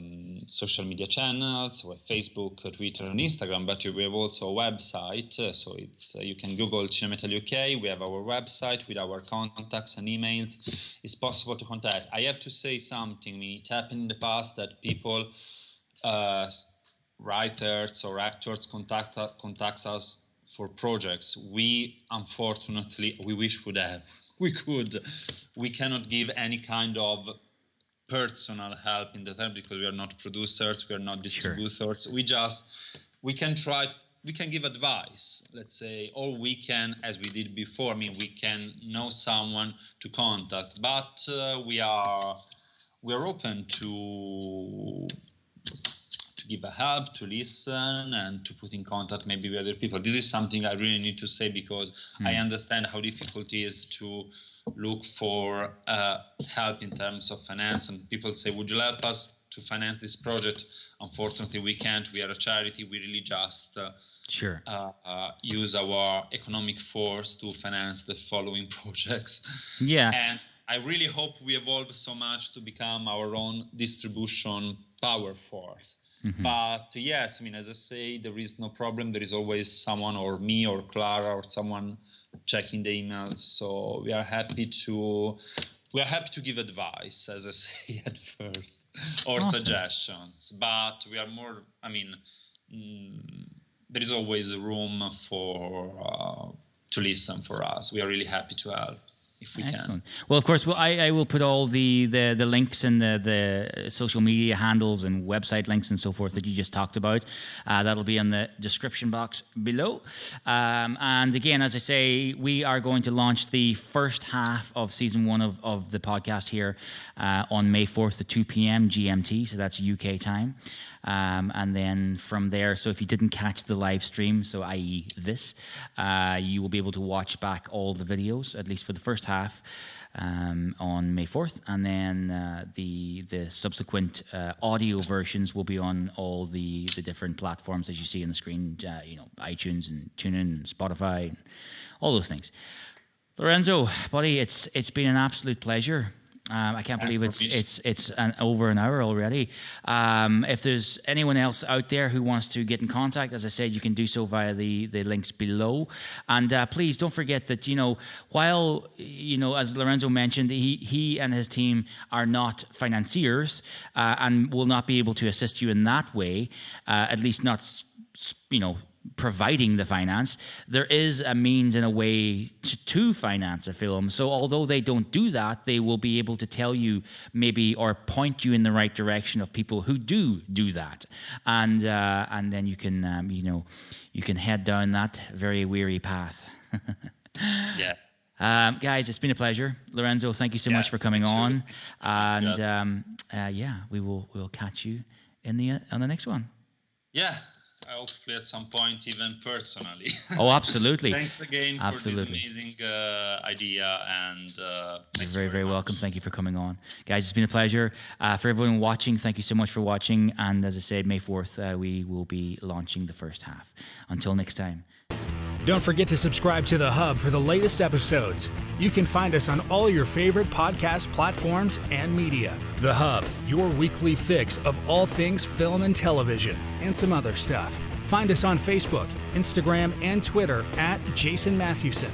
social media channels, we have Facebook, Twitter, and Instagram, but we have also a website. So it's you can Google CinemaItaliaUK. We have our website with our contacts and emails. It's possible to contact. I have to say something. It happened in the past that people, writers or actors, contacts us for projects. We, unfortunately, we wish we could. We cannot give any kind of personal help in the term, because we are not producers, we are not distributors. Sure. We can give advice, let's say, or we can, as we did before, I mean, we can know someone to contact, but we are open to give a help, to listen, and to put in contact maybe with other people. This is something I really need to say, because I understand how difficult it is to look for help in terms of finance. And people say, would you help us to finance this project? Unfortunately, we can't. We are a charity. We really just use our economic force to finance the following projects. Yeah. And I really hope we evolve so much to become our own distribution power force. But yes, I mean, as I say, there is no problem. There is always someone, or me or Clara or someone, checking the emails. So we are happy to give advice, as I say at first, or suggestions. But we are more, I mean, there is always room for to listen for us. We are really happy to help if we can. Well, of course, I will put all the links and the social media handles and website links and so forth that you just talked about. That'll be in the description box below. And again, as I say, we are going to launch the first half of season 1 of the podcast here on May 4th at 2 p.m. GMT, so that's UK time. And then from there, so if you didn't catch the live stream, so i.e. this, you will be able to watch back all the videos, at least for the first half, on May 4th. And then the subsequent audio versions will be on all the different platforms, as you see on the screen, iTunes and Tunein and Spotify, and all those things. Lorenzo, buddy, it's been an absolute pleasure. I can't believe it's over an hour already. If there's anyone else out there who wants to get in contact, as I said, you can do so via the links below. And please don't forget that, while, as Lorenzo mentioned, he and his team are not financiers and will not be able to assist you in that way, at least not, providing the finance. There is a means and a way to finance a film. So although they don't do that, they will be able to tell you maybe, or point you in the right direction of people who do that. And then you can, you can head down that very weary path. Yeah. Guys, it's been a pleasure. Lorenzo, thank you so much for coming on. And we'll catch you on the next one. Yeah. hopefully at some point even personally. Oh, absolutely. Thanks again for this amazing idea, and you're very, very welcome. Thank you for coming on. Guys, it's been a pleasure. For everyone watching, thank you so much for watching. And as I said, May 4th, we will be launching the first half. Until next time. Don't forget to subscribe to The Hub for the latest episodes. You can find us on all your favorite podcast platforms and media. The Hub, your weekly fix of all things film and television, and some other stuff. Find us on Facebook, Instagram, and Twitter at Jason Matthewson.